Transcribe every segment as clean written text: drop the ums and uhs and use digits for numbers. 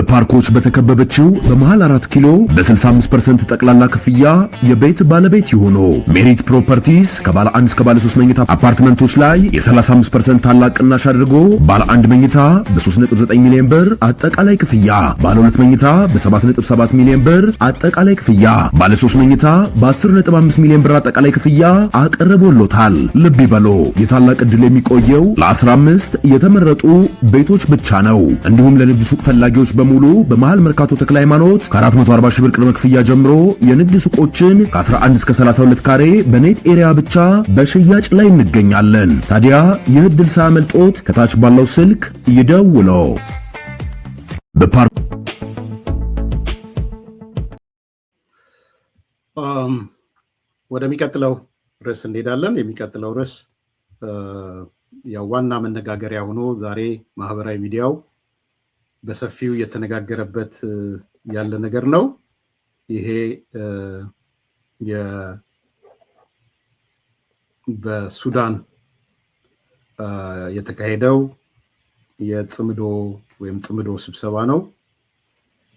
በፓርኮች በተከበበችው በመሃል 4 ኪሎ በ65% ጠቅላላ ክፍያ የቤት ባለቤት ይሆኑ። ሜሪት ፕሮፐርቲስ ከባለ 1 እስከ ባለ 3 መኝታ አፓርትመንቶች ላይ የ35% ታላቅ ቅናሽ አድርጎ ባለ 1 መኝታ በ3.9 ሚሊዮን ብር አጠቃላይ ክፍያ፣ ባለ 2 መኝታ በ7.7 ሚሊዮን ብር አጠቃላይ ክፍያ፣ ባለ 3 መኝታ በ10.5 ሚሊዮን ብር አጠቃላይ ክፍያ አቀርቦሎታል። ልብ ይበሉ፣ የታላቅ ዕድል የሚቆየው ለ15 የተመረጡ ቤቶች ብቻ ነው። እንዲሁም ለንግድ ሱቅ ፈላጊዎች በሙሉ በመሃል መርካቶ ተክለ ሃይማኖት ከ440 ሺህ ብር ቅድመ ክፍያ ጀምሮ የንግድ ሱቆችን ከ11 እስከ 32 ካሬ በኔት ኤሪያ ብቻ በሽያጭ ላይ እንገኛለን። ታዲያ ይህ ዕድል ሳያመልጦት ከታች ባለው ስልክ ይደውሉ። ወደሚቀጥለው ርዕስ እንሄዳለን። የሚቀጥለው ርዕስ ያው ዋና መነጋገሪያ ሆኖ ዛሬ ማህበራዊ ሚዲያው በሰፊው የተነጋገረበት ያለ ነገር ነው። ይሄ በሱዳን የተካሄደው የጽምዶ ወይም ጽምዶ ስብሰባ ነው።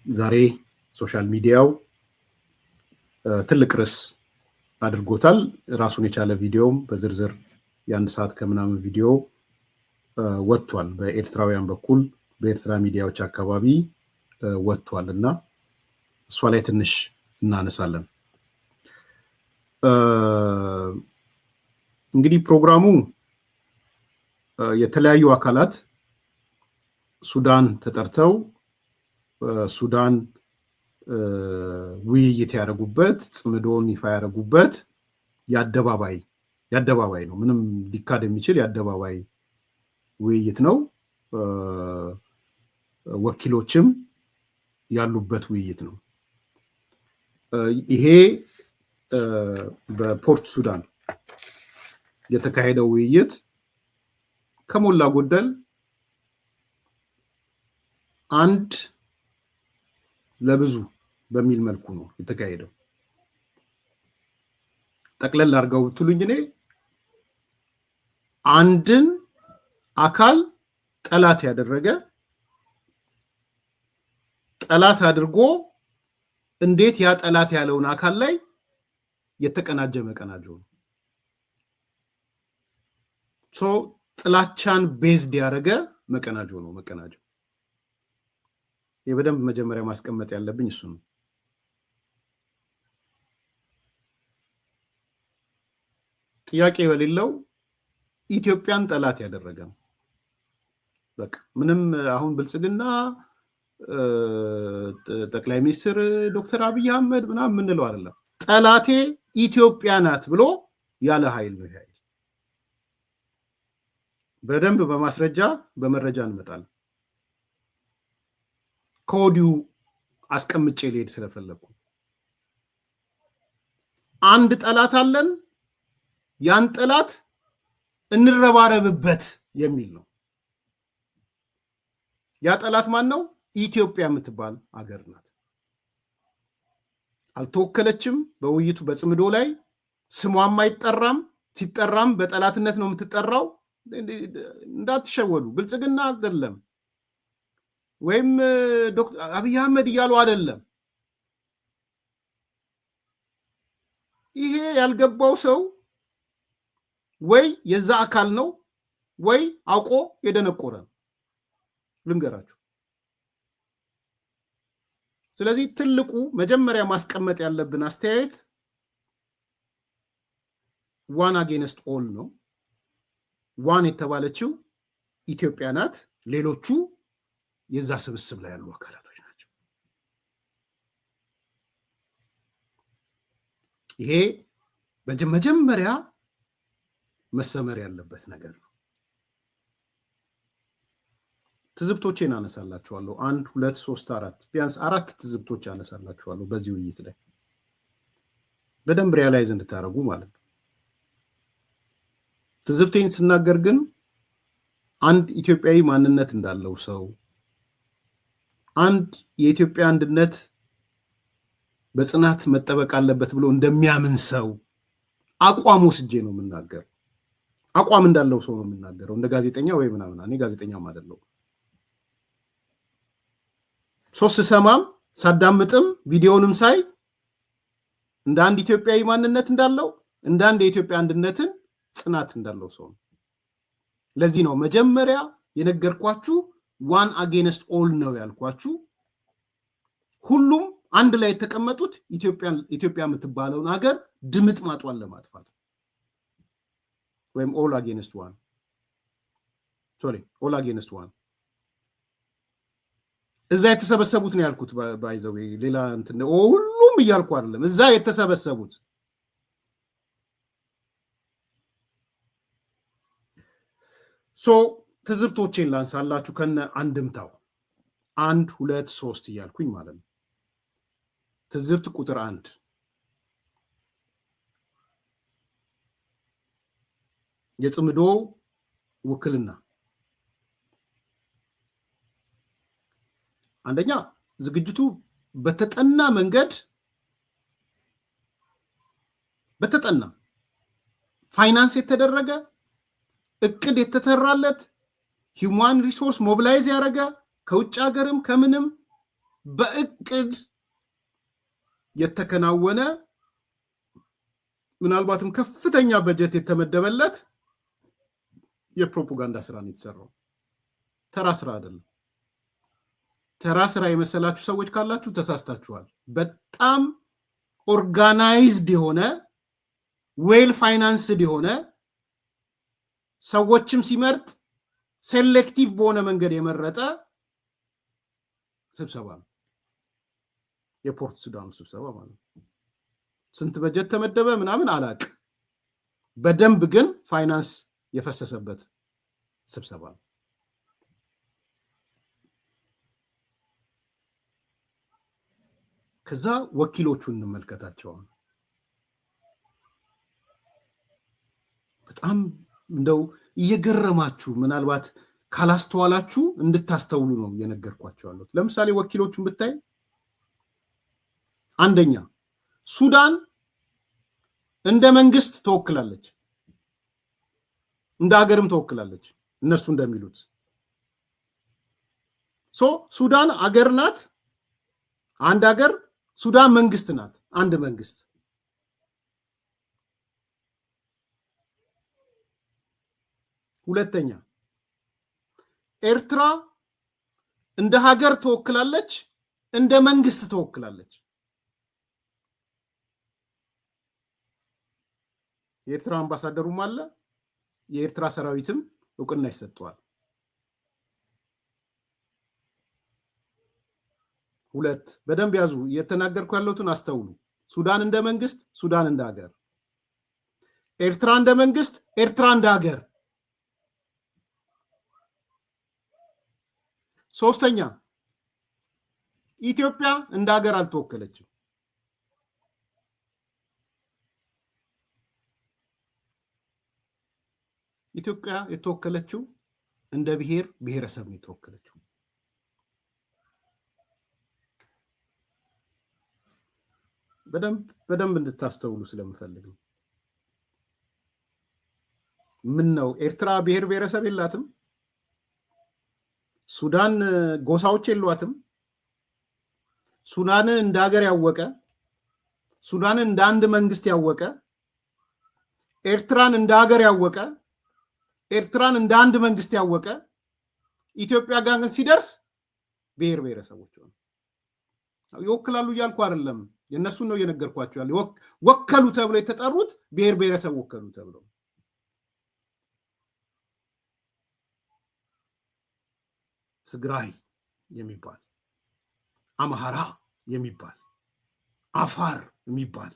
ዛሬ ሶሻል ሚዲያው ትልቅ ርዕስ አድርጎታል። ራሱን የቻለ ቪዲዮም በዝርዝር የ1 ሰዓት ከምናምን ቪዲዮ ወጥቷል። በኤርትራውያን በኩል በኤርትራ ሚዲያዎች አካባቢ ወጥቷል እና እሷ ላይ ትንሽ እናነሳለን። እንግዲህ ፕሮግራሙ የተለያዩ አካላት ሱዳን ተጠርተው ሱዳን ውይይት ያደረጉበት ጽምዶን ይፋ ያደረጉበት የአደባባይ ነው። ምንም ሊካድ የሚችል የአደባባይ ውይይት ነው። ወኪሎችም ያሉበት ውይይት ነው። ይሄ በፖርት ሱዳን የተካሄደው ውይይት ከሞላ ጎደል አንድ ለብዙ በሚል መልኩ ነው የተካሄደው። ጠቅለል አድርገው ብትሉኝ እኔ አንድን አካል ጠላት ያደረገ ጠላት አድርጎ እንዴት ያ ጠላት ያለውን አካል ላይ የተቀናጀ መቀናጆ ነው። ጥላቻን ቤዝድ ያደረገ መቀናጆ ነው። መቀናጆ የበደንብ መጀመሪያ ማስቀመጥ ያለብኝ እሱ ነው። ጥያቄ በሌለው ኢትዮጵያን ጠላት ያደረገ ነው። በቃ ምንም አሁን ብልጽግና ጠቅላይ ሚኒስትር ዶክተር አብይ አህመድ ምናምን የምንለው አይደለም። ጠላቴ ኢትዮጵያ ናት ብሎ ያለ ኃይል ነው። ኃይል በደንብ በማስረጃ በመረጃ እንመጣለን። ከወዲሁ አስቀምጬ ልሄድ ስለፈለኩ አንድ ጠላት አለን፣ ያን ጠላት እንረባረብበት የሚል ነው። ያ ጠላት ማን ነው? ኢትዮጵያ የምትባል አገር ናት። አልተወከለችም በውይይቱ በጽምዶ ላይ ስሟም አይጠራም። ሲጠራም በጠላትነት ነው የምትጠራው። እንዳትሸወዱ። ብልጽግና አይደለም ወይም ዶክተር አብይ አህመድ እያሉ አይደለም። ይሄ ያልገባው ሰው ወይ የዛ አካል ነው ወይ አውቆ የደነቆረ ነው። ልንገራችሁ። ስለዚህ ትልቁ መጀመሪያ ማስቀመጥ ያለብን አስተያየት ዋን አጌንስት ኦል ነው። ዋን የተባለችው ኢትዮጵያ ናት። ሌሎቹ የዛ ስብስብ ላይ ያሉ አካላቶች ናቸው። ይሄ መጀመሪያ መሰመር ያለበት ነገር ነው። ትዝብቶቼን አነሳላችኋለሁ። 1 2 3 4 ቢያንስ 4 ትዝብቶች አነሳላችኋለሁ በዚህ ውይይት ላይ በደንብ ሪያላይዝ እንድታደርጉ ማለት ነው። ትዝብቴን ስናገር ግን አንድ ኢትዮጵያዊ ማንነት እንዳለው ሰው፣ አንድ የኢትዮጵያ አንድነት በጽናት መጠበቅ አለበት ብሎ እንደሚያምን ሰው አቋም ወስጄ ነው የምናገር። አቋም እንዳለው ሰው ነው የምናገረው፣ እንደ ጋዜጠኛ ወይ ምናምን። እኔ ጋዜጠኛም አይደለሁም። ሶስት ሰማም ሳዳምጥም ቪዲዮንም ሳይ እንደ አንድ ኢትዮጵያዊ ማንነት እንዳለው እንደ አንድ የኢትዮጵያ አንድነትን ጽናት እንዳለው ሰው ለዚህ ነው መጀመሪያ የነገርኳችሁ ዋን አጌንስት ኦል ነው ያልኳችሁ ሁሉም አንድ ላይ የተቀመጡት ኢትዮጵያ የምትባለውን ሀገር ድምጥ ማጥዋን ለማጥፋት ወይም ኦል አጌንስት ዋን ኦል አጌንስት ዋን እዛ የተሰበሰቡት ነው ያልኩት ባይዘው ሌላ እንትን ሁሉም እያልኩ አይደለም እዛ የተሰበሰቡት ትዝብቶቼን ላንሳላችሁ ከነ አንድምታው 1 2 3 እያልኩኝ ማለት ነው ትዝብት ቁጥር 1 የጽምዶ ውክልና አንደኛ ዝግጅቱ በተጠና መንገድ በተጠና ፋይናንስ የተደረገ እቅድ የተተራለት ሂውማን ሪሶርስ ሞቢላይዝ ያደረገ ከውጭ ሀገርም ከምንም በእቅድ የተከናወነ ምናልባትም ከፍተኛ በጀት የተመደበለት የፕሮፓጋንዳ ስራ ነው የተሰራው ተራ ስራ አይደለም ተራ ስራ የመሰላችሁ ሰዎች ካላችሁ ተሳስታችኋል በጣም ኦርጋናይዝድ የሆነ ዌል ፋይናንስድ የሆነ ሰዎችም ሲመርጥ ሴሌክቲቭ በሆነ መንገድ የመረጠ ስብሰባ ነው የፖርት ሱዳን ስብሰባ ማለት ስንት በጀት ተመደበ ምናምን አላቅ በደንብ ግን ፋይናንስ የፈሰሰበት ስብሰባ ነው ከዛ ወኪሎቹን እንመልከታቸው በጣም እንደው እየገረማችሁ ምናልባት ካላስተዋላችሁ እንድታስተውሉ ነው የነገርኳችሁ ያለው ለምሳሌ ወኪሎቹን ብታይ አንደኛ ሱዳን እንደ መንግስት ተወክላለች እንደ ሀገርም ተወክላለች እነሱ እንደሚሉት ሱዳን ሀገር ናት አንድ ሀገር ሱዳን መንግስት ናት አንድ መንግስት ሁለተኛ ኤርትራ እንደ ሀገር ተወክላለች እንደ መንግስት ተወክላለች የኤርትራ አምባሳደሩም አለ የኤርትራ ሰራዊትም እውቅና ይሰጠዋል ሁለት በደንብ ያዙ የተናገርኩ ያለውትን አስተውሉ ሱዳን እንደ መንግስት ሱዳን እንደ ሀገር ኤርትራ እንደ መንግስት ኤርትራ እንደ ሀገር ሶስተኛ ኢትዮጵያ እንደ ሀገር አልተወከለችም ኢትዮጵያ የተወከለችው እንደ ብሔር ብሔረሰብ ነው የተወከለችው በደንብ እንድታስተውሉ ስለምፈልግ ምን ነው ኤርትራ ብሔር ብሔረሰብ የላትም ሱዳን ጎሳዎች የሏትም ሱዳንን እንደ ሀገር ያወቀ ሱዳንን እንደ አንድ መንግስት ያወቀ ኤርትራን እንደ ሀገር ያወቀ ኤርትራን እንደ አንድ መንግስት ያወቀ ኢትዮጵያ ጋር ግን ሲደርስ ብሔር ብሔረሰቦች ይወክላሉ እያልኩ አይደለም የነሱን ነው እየነገርኳቸው ያለው ወከሉ ተብሎ የተጠሩት ብሔር ብሔረሰብ ወከሉ ተብሎ ትግራይ የሚባል አማራ የሚባል አፋር የሚባል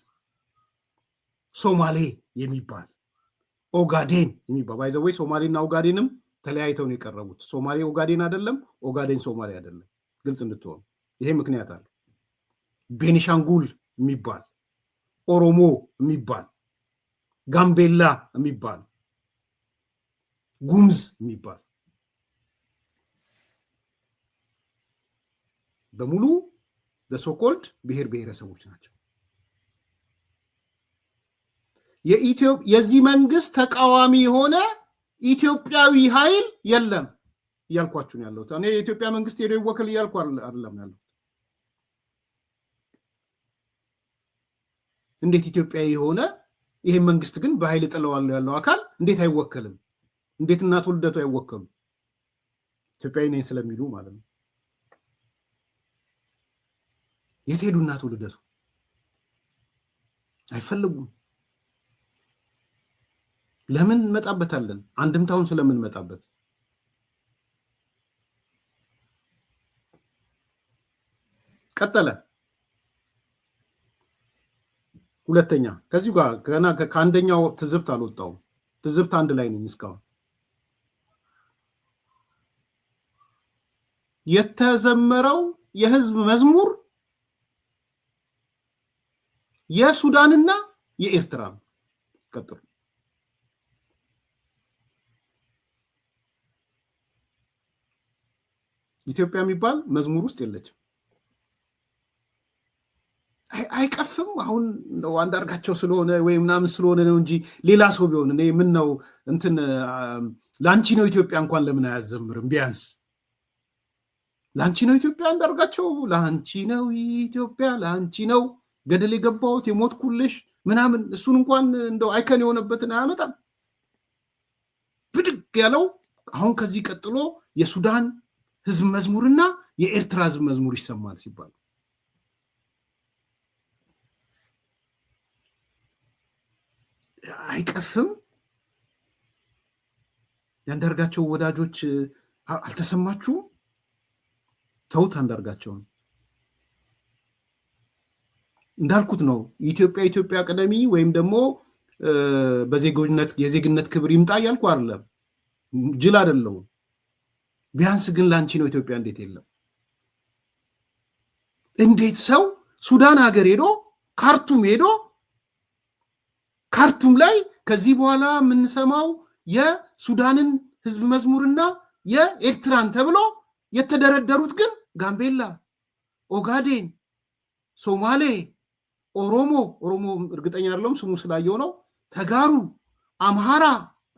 ሶማሌ የሚባል ኦጋዴን የሚባል ባይዘው ሶማሌና ኦጋዴንም ተለያይተው ነው የቀረቡት ሶማሌ ኦጋዴን አይደለም ኦጋዴን ሶማሌ አይደለም ግልጽ እንድትሆን ይሄ ምክንያት አለ ቤኒሻንጉል የሚባል ኦሮሞ የሚባል ጋምቤላ የሚባል ጉምዝ የሚባል በሙሉ በሶኮልድ ብሔር ብሔረሰቦች ናቸው የዚህ መንግስት ተቃዋሚ የሆነ ኢትዮጵያዊ ኃይል የለም እያልኳችሁ ነው ያለሁት እኔ የኢትዮጵያ መንግስት ሄዶ ይወከል እያልኩ አይደለም ያለሁት እንዴት ኢትዮጵያዊ የሆነ ይሄ መንግስት ግን በኃይል ጥለዋል ያለው አካል እንዴት አይወከልም? እንዴት እናቱ ልደቱ አይወከሉ? ኢትዮጵያዊ ነኝ ስለሚሉ ማለት ነው። የት ሄዱ እናቱ ልደቱ? አይፈልጉም። ለምን እንመጣበታለን? አንድምታውን ስለምን መጣበት። ቀጠለ። ሁለተኛ ከዚሁ ጋር ገና ከአንደኛው ትዝብት አልወጣውም። ትዝብት አንድ ላይ ነኝ እስካሁን። የተዘመረው የህዝብ መዝሙር የሱዳንና የኤርትራ ነው። ቀጥሉ። ኢትዮጵያ የሚባል መዝሙር ውስጥ የለችም። አይቀፍም። አሁን ነው አንዳርጋቸው ስለሆነ ወይ ምናምን ስለሆነ ነው እንጂ ሌላ ሰው ቢሆን እኔ ምን ነው እንትን ላንቺ ነው ኢትዮጵያ እንኳን ለምን አያዘምርም? ቢያንስ ላንቺ ነው ኢትዮጵያ አንዳርጋቸው፣ ላንቺ ነው ኢትዮጵያ፣ ላንቺ ነው ገደል የገባሁት የሞትኩልሽ ምናምን እሱን እንኳን እንደው አይከን የሆነበትን አያመጣም። ብድግ ያለው አሁን ከዚህ ቀጥሎ የሱዳን ህዝብ መዝሙርና የኤርትራ ህዝብ መዝሙር ይሰማል ሲባል አይቀፍም። ያንዳርጋቸው ወዳጆች አልተሰማችሁም? ተውት አንዳርጋቸውን። እንዳልኩት ነው ኢትዮጵያ ቀደሚ ወይም ደግሞ የዜግነት ክብር ይምጣ እያልኩ አይደለም፣ ጅል አይደለሁም። ቢያንስ ግን ላንቺ ነው ኢትዮጵያ እንዴት የለም? እንዴት ሰው ሱዳን ሀገር ሄዶ ካርቱም ላይ ከዚህ በኋላ የምንሰማው የሱዳንን ህዝብ መዝሙርና የኤርትራን ተብሎ የተደረደሩት ግን ጋምቤላ፣ ኦጋዴን፣ ሶማሌ፣ ኦሮሞ እርግጠኛ አይደለሁም ስሙ ስላየው ነው፣ ተጋሩ፣ አምሃራ፣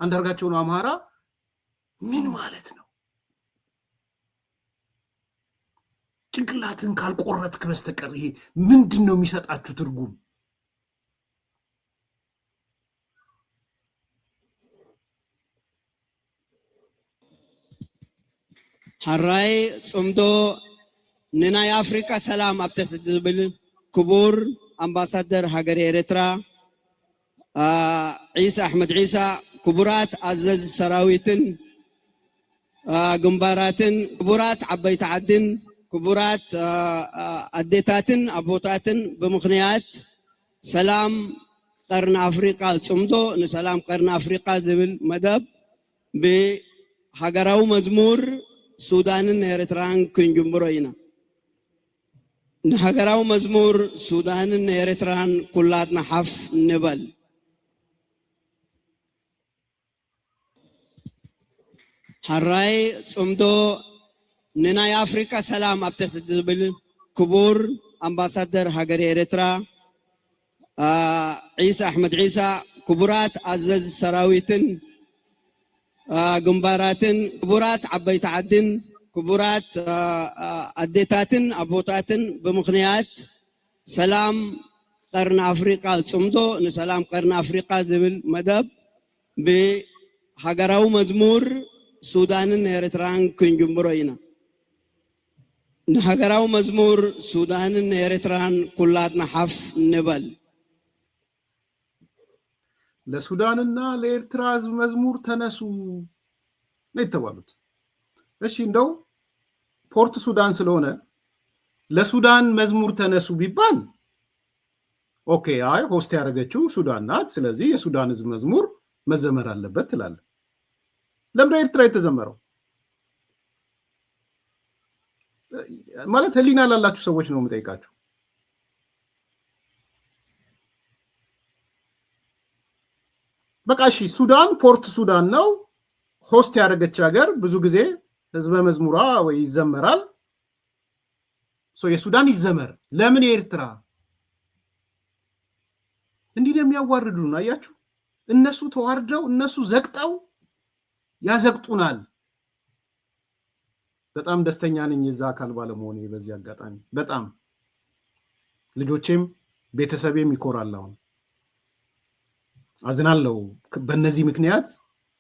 አንዳርጋቸው ነው አምሃራ። ምን ማለት ነው? ጭንቅላትን ካልቆረጥክ በስተቀር ይሄ ምንድን ነው የሚሰጣችሁ ትርጉም? ሀራይ ጽምዶ ንናይ አፍሪካ ሰላም ኣብተት ዝብል ክቡር አምባሳደር ሀገር ኤርትራ ዒሳ አሕመድ ዒሳ፣ ክቡራት አዘዝ ሰራዊትን ግንባራትን፣ ክቡራት ዓበይቲ ዓድን፣ ክቡራት ኣዴታትን ኣቦታትን ብምክንያት ሰላም ቀርኒ አፍሪካ ጽምዶ ንሰላም ቀርኒ አፍሪካ ዝብል መደብ ብሃገራዊ መዝሙር ሱዳንን ኤርትራን ክንጅምሮ ኢና። ንሃገራዊ መዝሙር ሱዳንን ኤርትራን ኩላትና ሓፍ ንበል። ሀራይ ጽምዶ ንናይ አፍሪካ ሰላም ኣብተት ዝብል ክቡር አምባሳደር ሀገር ኤርትራ ዒሳ አሕመድ ዒሳ፣ ክቡራት አዘዝ ሰራዊትን ግንባራትን፣ ክቡራት ዓበይቲ ዓድን፣ ክቡራት ኣዴታትን ኣቦታትን ብምክንያት ሰላም ቀርኒ አፍሪካ ጽምዶ ንሰላም ቀርኒ አፍሪካ ዝብል መደብ ብሃገራዊ መዝሙር ሱዳንን ኤርትራን ክንጅምሮ ኢና። ንሃገራዊ መዝሙር ሱዳንን ኤርትራን ኩላትና ሓፍ ንበል። ለሱዳንና ለኤርትራ ህዝብ መዝሙር ተነሱ ነው የተባሉት። እሺ እንደው ፖርት ሱዳን ስለሆነ ለሱዳን መዝሙር ተነሱ ቢባል ኦኬ፣ አይ ሆስት ያደረገችው ሱዳን ናት፣ ስለዚህ የሱዳን ህዝብ መዝሙር መዘመር አለበት ትላለ። ለምን ኤርትራ የተዘመረው? ማለት ህሊና ላላችሁ ሰዎች ነው የምጠይቃችሁ። በቃ እሺ ሱዳን ፖርት ሱዳን ነው ሆስት ያደረገች ሀገር፣ ብዙ ጊዜ ህዝበ መዝሙሯ ወይ ይዘመራል። የሱዳን ይዘመር። ለምን የኤርትራ? እንዲህ ነው የሚያዋርዱን። አያችሁ፣ እነሱ ተዋርደው እነሱ ዘግጠው ያዘግጡናል። በጣም ደስተኛ ነኝ የዛ አካል ባለመሆኔ በዚህ አጋጣሚ። በጣም ልጆቼም ቤተሰቤም ይኮራል። አሁን አዝናለሁ በእነዚህ ምክንያት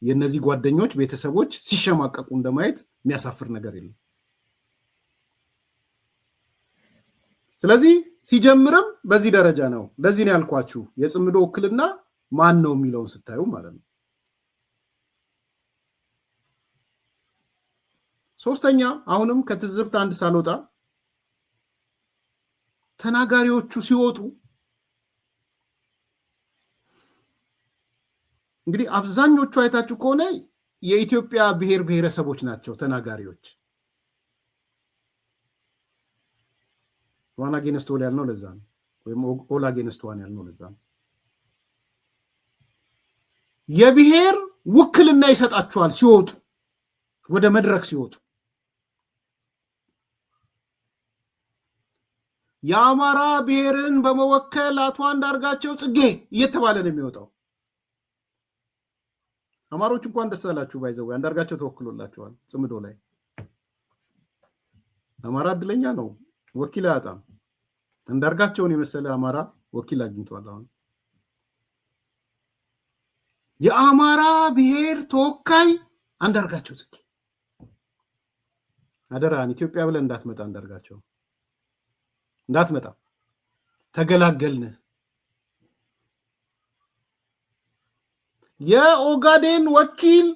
የነዚህ ጓደኞች ቤተሰቦች ሲሸማቀቁ እንደማየት የሚያሳፍር ነገር የለም። ስለዚህ ሲጀምርም በዚህ ደረጃ ነው። ለዚህ ነው ያልኳችሁ የጽምዶ ውክልና ማን ነው የሚለውን ስታዩ ማለት ነው። ሶስተኛ አሁንም ከትዝብት አንድ ሳልወጣ ተናጋሪዎቹ ሲወጡ እንግዲህ አብዛኞቹ አይታችሁ ከሆነ የኢትዮጵያ ብሔር ብሔረሰቦች ናቸው ተናጋሪዎች። ዋና ጌነስት ወል ያልነው ለዛ ነው፣ ወይም ኦላ ጌነስት ዋን ያልነው ለዛ ነው። የብሔር ውክልና ይሰጣቸዋል ሲወጡ፣ ወደ መድረክ ሲወጡ። የአማራ ብሔርን በመወከል አቶ አንዳርጋቸው ጽጌ እየተባለ ነው የሚወጣው። አማሮች እንኳን ደስ አላችሁ፣ ባይዘው አንዳርጋቸው ተወክሎላቸዋል ጽምዶ ላይ። አማራ እድለኛ ነው፣ ወኪል አያጣም። አንዳርጋቸውን የመሰለ አማራ ወኪል አግኝቷል። አሁን የአማራ ብሔር ተወካይ አንዳርጋቸው ጽጌ። አደራን ኢትዮጵያ ብለን እንዳትመጣ አንዳርጋቸው እንዳትመጣ፣ ተገላገልን። የኦጋዴን ወኪል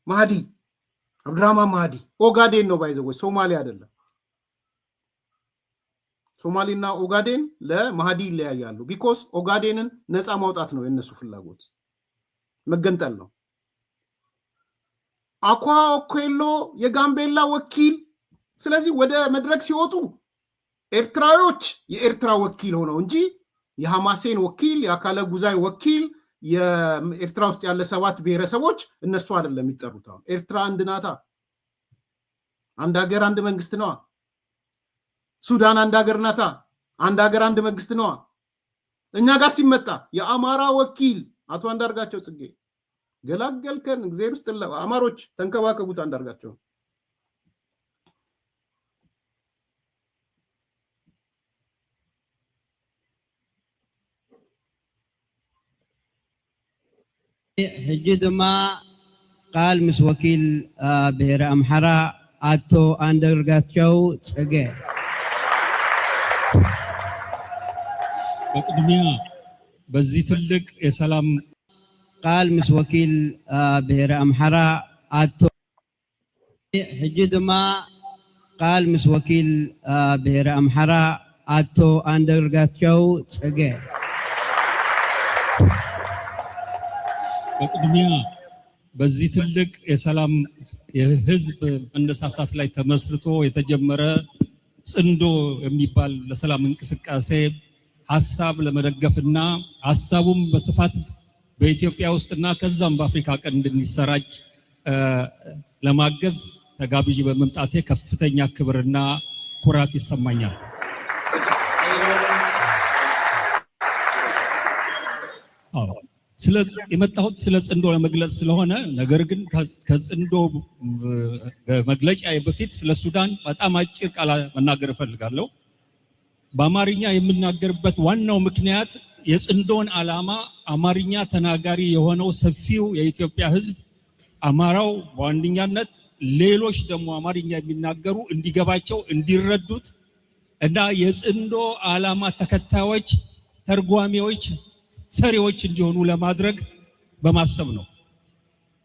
ማህዲ አብዱራህማን ማህዲ ኦጋዴን ነው ባይዘው፣ ሶማሌ አይደለም። ሶማሌና ኦጋዴን ለማህዲ ይለያያሉ። ቢኮዝ ኦጋዴንን ነፃ ማውጣት ነው የነሱ ፍላጎት፣ መገንጠል ነው። አኳ ኦኬሎ የጋምቤላ ወኪል። ስለዚህ ወደ መድረክ ሲወጡ ኤርትራዎች የኤርትራ ወኪል ሆነው እንጂ የሐማሴን ወኪል፣ የአካለ ጉዛይ ወኪል፣ የኤርትራ ውስጥ ያለ 7 ብሔረሰቦች እነሱ አይደለም የሚጠሩት። አሁን ኤርትራ አንድ ናታ፣ አንድ ሀገር አንድ መንግስት ነዋ። ሱዳን አንድ ሀገር ናታ፣ አንድ ሀገር አንድ መንግስት ነዋ። እኛ ጋር ሲመጣ የአማራ ወኪል አቶ አንዳርጋቸው ጽጌ ገላገልከን፣ እግዚአብሔር ውስጥ አማሮች ተንከባከቡት አንዳርጋቸው። ሕጂ ድማ ቃል ምስ ወኪል ብሔረ አምሓራ አቶ አንዳርጋቸው ጽጌ። በቅድሚያ በዚህ ትልቅ የሰላም ቃል ምስ ወኪል ብሔረ አምሓራ አቶ ሕጂ ድማ ቃል ምስ ወኪል ብሔረ አምሓራ አቶ አንዳርጋቸው ጽጌ። በቅድሚያ በዚህ ትልቅ የሰላም የህዝብ መነሳሳት ላይ ተመስርቶ የተጀመረ ጽንዶ የሚባል ለሰላም እንቅስቃሴ ሐሳብ ለመደገፍና ሐሳቡም በስፋት በኢትዮጵያ ውስጥና ከዛም በአፍሪካ ቀንድ እንዲሰራጭ ለማገዝ ተጋብዤ በመምጣቴ ከፍተኛ ክብርና ኩራት ይሰማኛል። የመጣሁት ስለ ጽንዶ ለመግለጽ ስለሆነ፣ ነገር ግን ከጽንዶ መግለጫ በፊት ስለ ሱዳን በጣም አጭር ቃል መናገር እፈልጋለሁ። በአማርኛ የምናገርበት ዋናው ምክንያት የጽንዶን ዓላማ አማርኛ ተናጋሪ የሆነው ሰፊው የኢትዮጵያ ሕዝብ አማራው በዋነኛነት ሌሎች ደግሞ አማርኛ የሚናገሩ እንዲገባቸው እንዲረዱት እና የጽንዶ ዓላማ ተከታዮች፣ ተርጓሚዎች፣ ሰሪዎች እንዲሆኑ ለማድረግ በማሰብ ነው።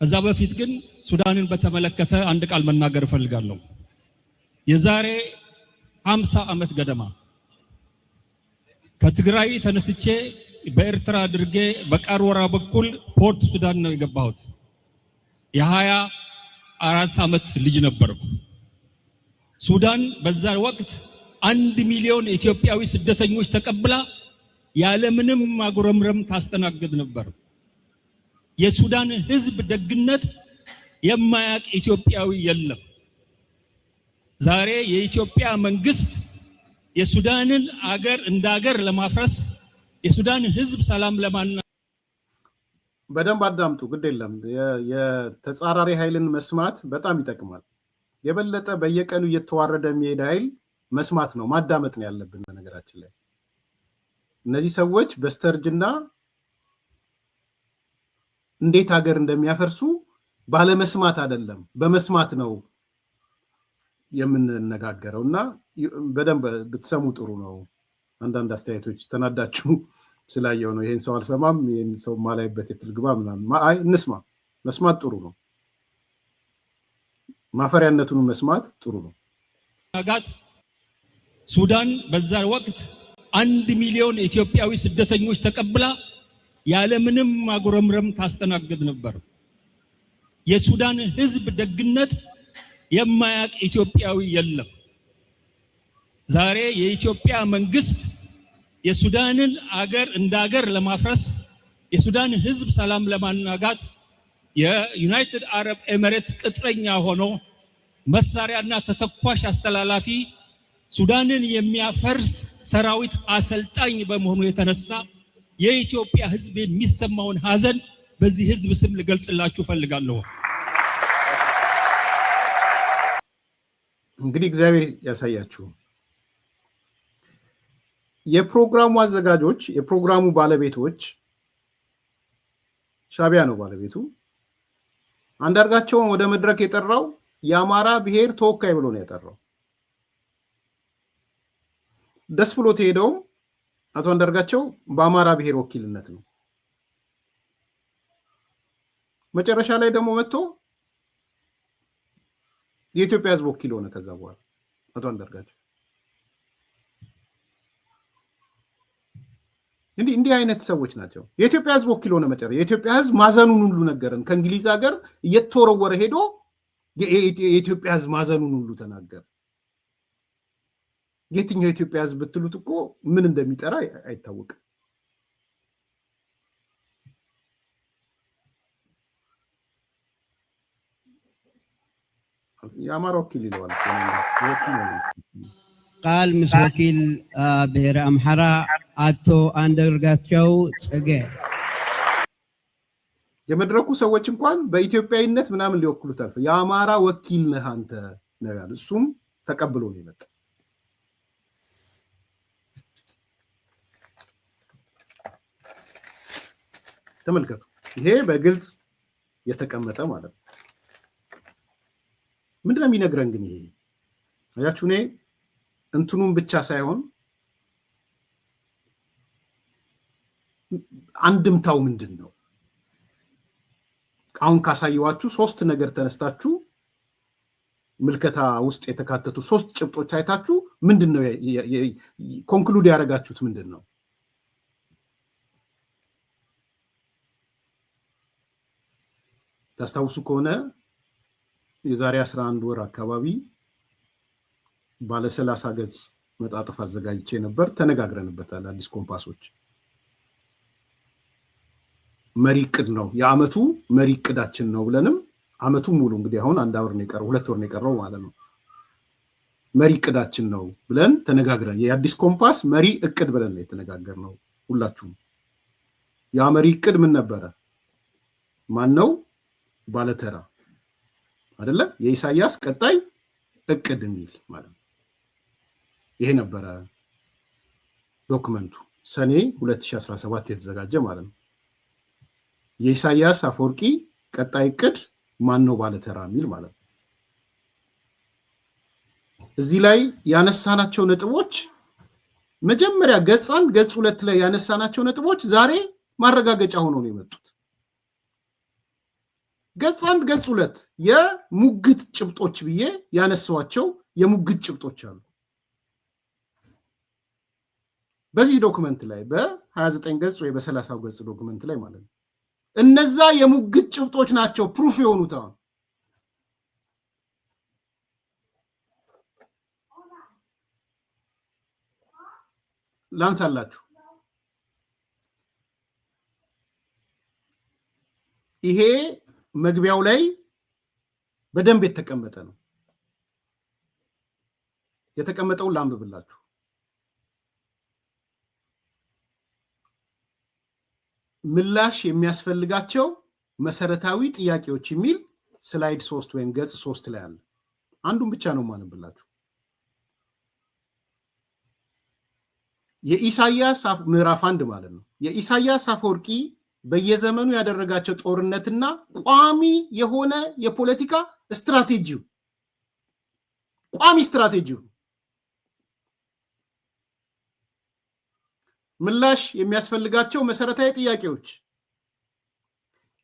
ከዛ በፊት ግን ሱዳንን በተመለከተ አንድ ቃል መናገር እፈልጋለሁ። የዛሬ 50 ዓመት ገደማ ከትግራይ ተነስቼ በኤርትራ አድርጌ በቃርወራ በኩል ፖርት ሱዳን ነው የገባሁት። የ24 ዓመት ልጅ ነበርኩ። ሱዳን በዛ ወቅት 1 ሚሊዮን ኢትዮጵያዊ ስደተኞች ተቀብላ ያለምንም ማጉረምረም ታስተናግድ ነበር። የሱዳን ህዝብ ደግነት የማያውቅ ኢትዮጵያዊ የለም። ዛሬ የኢትዮጵያ መንግስት የሱዳንን አገር እንደ አገር ለማፍረስ የሱዳን ህዝብ ሰላም ለማና በደንብ አዳምጡ። ግድ የለም የተጻራሪ ኃይልን መስማት በጣም ይጠቅማል። የበለጠ በየቀኑ እየተዋረደ የሚሄድ ኃይል መስማት ነው ማዳመጥ ነው ያለብን በነገራችን ላይ እነዚህ ሰዎች በስተርጅና እንዴት ሀገር እንደሚያፈርሱ ባለመስማት አይደለም በመስማት ነው የምንነጋገረውና በደንብ ብትሰሙ ጥሩ ነው አንዳንድ አስተያየቶች ተናዳችሁ ስላየው ነው ይሄን ሰው አልሰማም ይሄን ሰው ማላይበት የትልግባ ምናምን አይ እንስማ መስማት ጥሩ ነው ማፈሪያነቱን መስማት ጥሩ ነው አጋት ሱዳን በዛ ወቅት 1 ሚሊዮን ኢትዮጵያዊ ስደተኞች ተቀብላ ያለ ምንም ማጉረምረም ታስተናግድ ነበር የሱዳን ህዝብ ደግነት የማያቅ ኢትዮጵያዊ የለም ዛሬ የኢትዮጵያ መንግስት የሱዳንን አገር እንደ አገር ለማፍረስ የሱዳን ህዝብ ሰላም ለማናጋት የዩናይትድ አረብ ኤሚሬትስ ቅጥረኛ ሆኖ መሳሪያና ተተኳሽ አስተላላፊ ሱዳንን የሚያፈርስ ሰራዊት አሰልጣኝ በመሆኑ የተነሳ የኢትዮጵያ ህዝብ የሚሰማውን ሐዘን በዚህ ህዝብ ስም ልገልጽላችሁ ፈልጋለሁ እንግዲህ እግዚአብሔር ያሳያችሁ የፕሮግራሙ አዘጋጆች የፕሮግራሙ ባለቤቶች ሻቢያ ነው ባለቤቱ አንዳርጋቸውን ወደ መድረክ የጠራው የአማራ ብሔር ተወካይ ብሎ ነው የጠራው ደስ ብሎ ተሄደው አቶ አንዳርጋቸው በአማራ ብሔር ወኪልነት ነው መጨረሻ ላይ ደግሞ መጥቶ የኢትዮጵያ ህዝብ ወኪል ሆነ ከዛ በኋላ አቶ አንዳርጋቸው እንዲህ አይነት ሰዎች ናቸው የኢትዮጵያ ህዝብ ወኪል ሆነ መጨረሻ የኢትዮጵያ ህዝብ ማዘኑን ሁሉ ነገርን ከእንግሊዝ ሀገር እየተወረወረ ሄዶ የኢትዮጵያ ህዝብ ማዘኑን ሁሉ ተናገረ የትኛው የኢትዮጵያ ህዝብ ብትሉት እኮ ምን እንደሚጠራ አይታወቅም የአማራ ወኪል ይለዋል ቃል ምስ ወኪል ብሔረ አምሐራ አቶ አንዳርጋቸው ጽጌ የመድረኩ ሰዎች እንኳን በኢትዮጵያዊነት ምናምን ሊወክሉታል የአማራ ወኪል ነህ አንተ ነው ያለው እሱም ተቀብሎ ነው የመጣው ተመልከቱ ይሄ በግልጽ የተቀመጠ ማለት ነው ምንድነው የሚነግረን ግን ይሄ አያችሁ እኔ እንትኑን ብቻ ሳይሆን አንድምታው ምንድነው አሁን ካሳየዋችሁ ሶስት ነገር ተነስታችሁ ምልከታ ውስጥ የተካተቱ ሶስት ጭብጦች አይታችሁ ምንድነው ኮንክሉድ ያደረጋችሁት ምንድነው ታስታውሱ ከሆነ የዛሬ 11 ወር አካባቢ ባለ 30 ገጽ መጣጥፍ አዘጋጅቼ ነበር ተነጋግረንበታል አዲስ ኮምፓሶች መሪ ዕቅድ ነው የአመቱ መሪ ዕቅዳችን ነው ብለንም አመቱ ሙሉ እንግዲህ አሁን 1 ወር ነው የቀረው 2 ወር ነው የቀረው ማለት ነው መሪ ዕቅዳችን ነው ብለን ተነጋግረን የአዲስ ኮምፓስ መሪ ዕቅድ ብለን ነው የተነጋገርነው ሁላችሁም ያ መሪ ዕቅድ ምን ነበረ ማን ነው ባለተራ አይደለ የኢሳያስ ቀጣይ ዕቅድ የሚል ማለት ነው ይሄ ነበረ ዶክመንቱ ሰኔ 2017 የተዘጋጀ ማለት ነው የኢሳያስ አፈወርቂ ቀጣይ ዕቅድ ማን ነው ባለተራ የሚል ማለት ነው እዚህ ላይ ያነሳናቸው ነጥቦች መጀመሪያ ገጽ 1 ገጽ 2 ላይ ያነሳናቸው ነጥቦች ዛሬ ማረጋገጫ ሆነው ነው የመጡት ገጽ 1 ገጽ 2 የሙግት ጭብጦች ብዬ ያነሳዋቸው የሙግት ጭብጦች አሉ በዚህ ዶክመንት ላይ በ29 ገጽ ወይ በ30 ገጽ ዶክመንት ላይ ማለት ነው እነዛ የሙግት ጭብጦች ናቸው ፕሩፍ የሆኑት ላንሳላችሁ ይሄ መግቢያው ላይ በደንብ የተቀመጠ ነው የተቀመጠውን ላንብብላችሁ ምላሽ የሚያስፈልጋቸው መሰረታዊ ጥያቄዎች የሚል ስላይድ 3 ወይም ገጽ 3 ላይ አለ አንዱን ብቻ ነው ማንብላችሁ የኢሳያስ ምዕራፍ 1 ማለት ነው። የኢሳያስ አፈወርቂ በየዘመኑ ያደረጋቸው ጦርነትና ቋሚ የሆነ የፖለቲካ ስትራቴጂው ምላሽ የሚያስፈልጋቸው መሰረታዊ ጥያቄዎች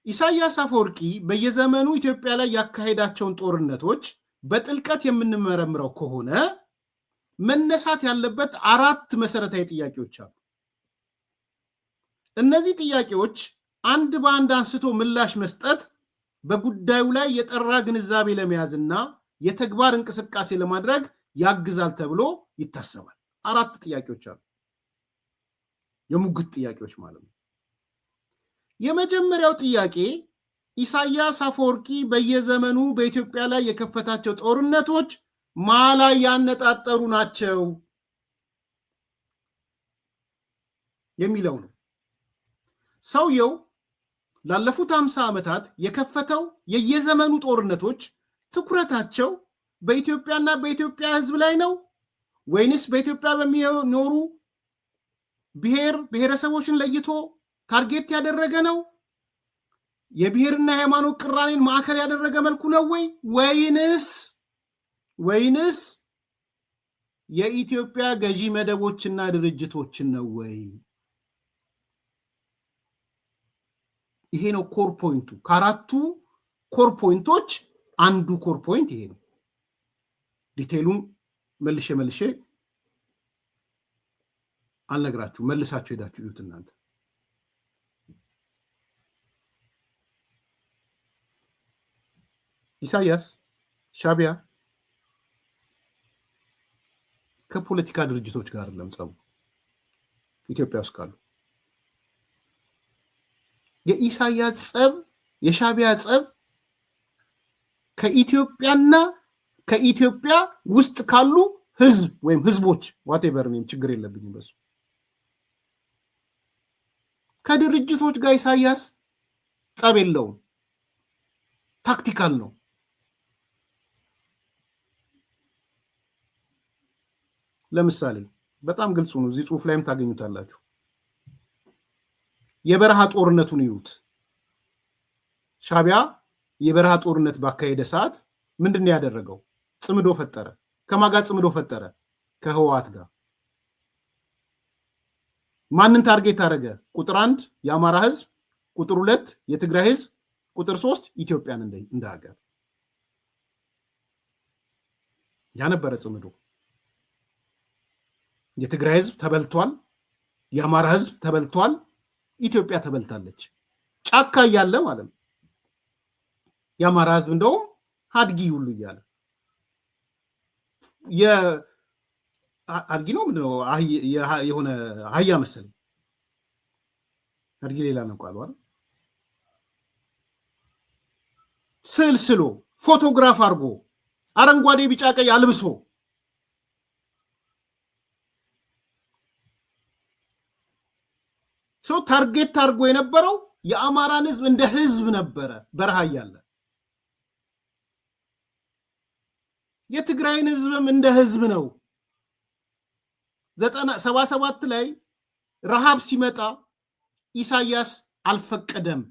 ኢሳያስ አፈወርቂ በየዘመኑ ኢትዮጵያ ላይ ያካሄዳቸውን ጦርነቶች በጥልቀት የምንመረምረው ከሆነ መነሳት ያለበት 4 መሰረታዊ ጥያቄዎች አሉ። እነዚህ ጥያቄዎች አንድ በአንድ አንስቶ ምላሽ መስጠት በጉዳዩ ላይ የጠራ ግንዛቤ ለመያዝና የተግባር እንቅስቃሴ ለማድረግ ያግዛል ተብሎ ይታሰባል። 4 ጥያቄዎች አሉ። የሙግት ጥያቄዎች ማለት ነው። የመጀመሪያው ጥያቄ ኢሳያስ አፈወርቂ በየዘመኑ በኢትዮጵያ ላይ የከፈታቸው ጦርነቶች ማን ላይ ያነጣጠሩ ናቸው የሚለው ነው። ሰውየው ላለፉት 50 ዓመታት የከፈተው የየዘመኑ ጦርነቶች ትኩረታቸው በኢትዮጵያና በኢትዮጵያ ሕዝብ ላይ ነው ወይንስ በኢትዮጵያ በሚኖሩ ብሔረሰቦችን ለይቶ ታርጌት ያደረገ ነው? የብሔርና ሃይማኖት ቅራኔን ማዕከል ያደረገ መልኩ ነው ወይንስ የኢትዮጵያ ገዢ መደቦችና ድርጅቶችን ነው ወይ? ይሄ ነው ኮር ፖይንቱ። ከአራቱ ኮር ፖይንቶች አንዱ ኮር ፖይንት ይሄ ነው። ዲቴይሉን መልሼ አልነግራችሁ፣ መልሳችሁ ሄዳችሁ እዩት እናንተ። ኢሳያስ ሻቢያ ከፖለቲካ ድርጅቶች ጋር ለምጸሙ ኢትዮጵያ ውስጥ ካሉ የኢሳያስ ጸብ የሻቢያ ጸብ ከኢትዮጵያና ከኢትዮጵያ ውስጥ ካሉ ህዝብ ወይም ህዝቦች ዋቴቨር ነው፣ ችግር የለብኝም በሱ። ከድርጅቶች ጋር ኢሳያስ ጸብ የለውም፣ ታክቲካል ነው። ለምሳሌ በጣም ግልጽ ነው፣ እዚህ ጽሁፍ ላይም ታገኙታላችሁ። የበረሃ ጦርነቱን ይዩት። ሻቢያ የበረሃ ጦርነት ባካሄደ ሰዓት ምንድነው ያደረገው? ጽምዶ ፈጠረ። ከማን ጋር ጽምዶ ፈጠረ? ከህወሓት ጋር። ማንን ታርጌት አደረገ? ቁጥር 1 የአማራ ህዝብ፣ ቁጥር 2 የትግራይ ህዝብ፣ ቁጥር 3 ኢትዮጵያን እንደ ሀገር። ያነበረ ጽምዶ። የትግራይ ህዝብ ተበልቷል፣ የአማራ ህዝብ ተበልቷል፣ ኢትዮጵያ ተበልታለች። ጫካ እያለ ማለት ነው። የአማራ ህዝብ እንደውም ሀድጊ ሁሉ እያለ አድጊ ነው ምንድነው የሆነ አህያ መሰለኝ፣ አድጊ ሌላ ነው ቃሉ አይደል? ስዕል ስሎ ፎቶግራፍ አድርጎ አረንጓዴ ቢጫ ቀይ አልብሶ ሰው ታርጌት አድርጎ የነበረው የአማራን ህዝብ እንደ ህዝብ ነበረ በረሃ እያለ። የትግራይን ህዝብም እንደ ህዝብ ነው። 77 ላይ ረሃብ ሲመጣ ኢሳያስ አልፈቀደም።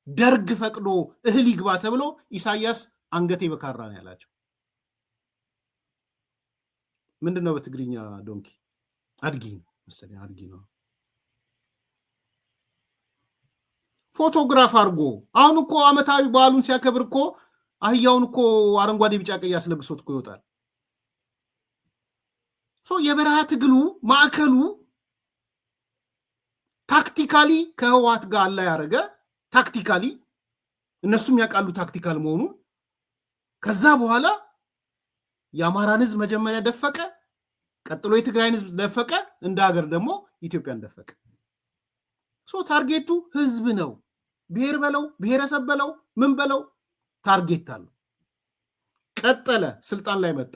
ደርግ ፈቅዶ እህል ይግባ ተብሎ ኢሳያስ አንገቴ በካራ ነው ያላቸው። ምንድነው በትግርኛ ዶንኪ? አድጊ መሰለኝ፣ አድጊ ነው። ፎቶግራፍ አድርጎ አሁን እኮ አመታዊ በዓሉን ሲያከብር እኮ አህያውን እኮ አረንጓዴ ቢጫ ቀይ አስለብሶት እኮ ይወጣል። የበረሃ ትግሉ ማዕከሉ ታክቲካሊ ከህወሓት ጋር አላ ያደረገ ታክቲካሊ እነሱም ያውቃሉ ታክቲካል መሆኑን። ከዛ በኋላ የአማራን ህዝብ መጀመሪያ ደፈቀ፣ ቀጥሎ የትግራይን ህዝብ ደፈቀ፣ እንደ ሀገር ደግሞ ኢትዮጵያን ደፈቀ። ታርጌቱ ህዝብ ነው። ብሔር በለው ብሔረሰብ በለው ምን በለው ታርጌት አለው። ቀጠለ፣ ስልጣን ላይ መጣ።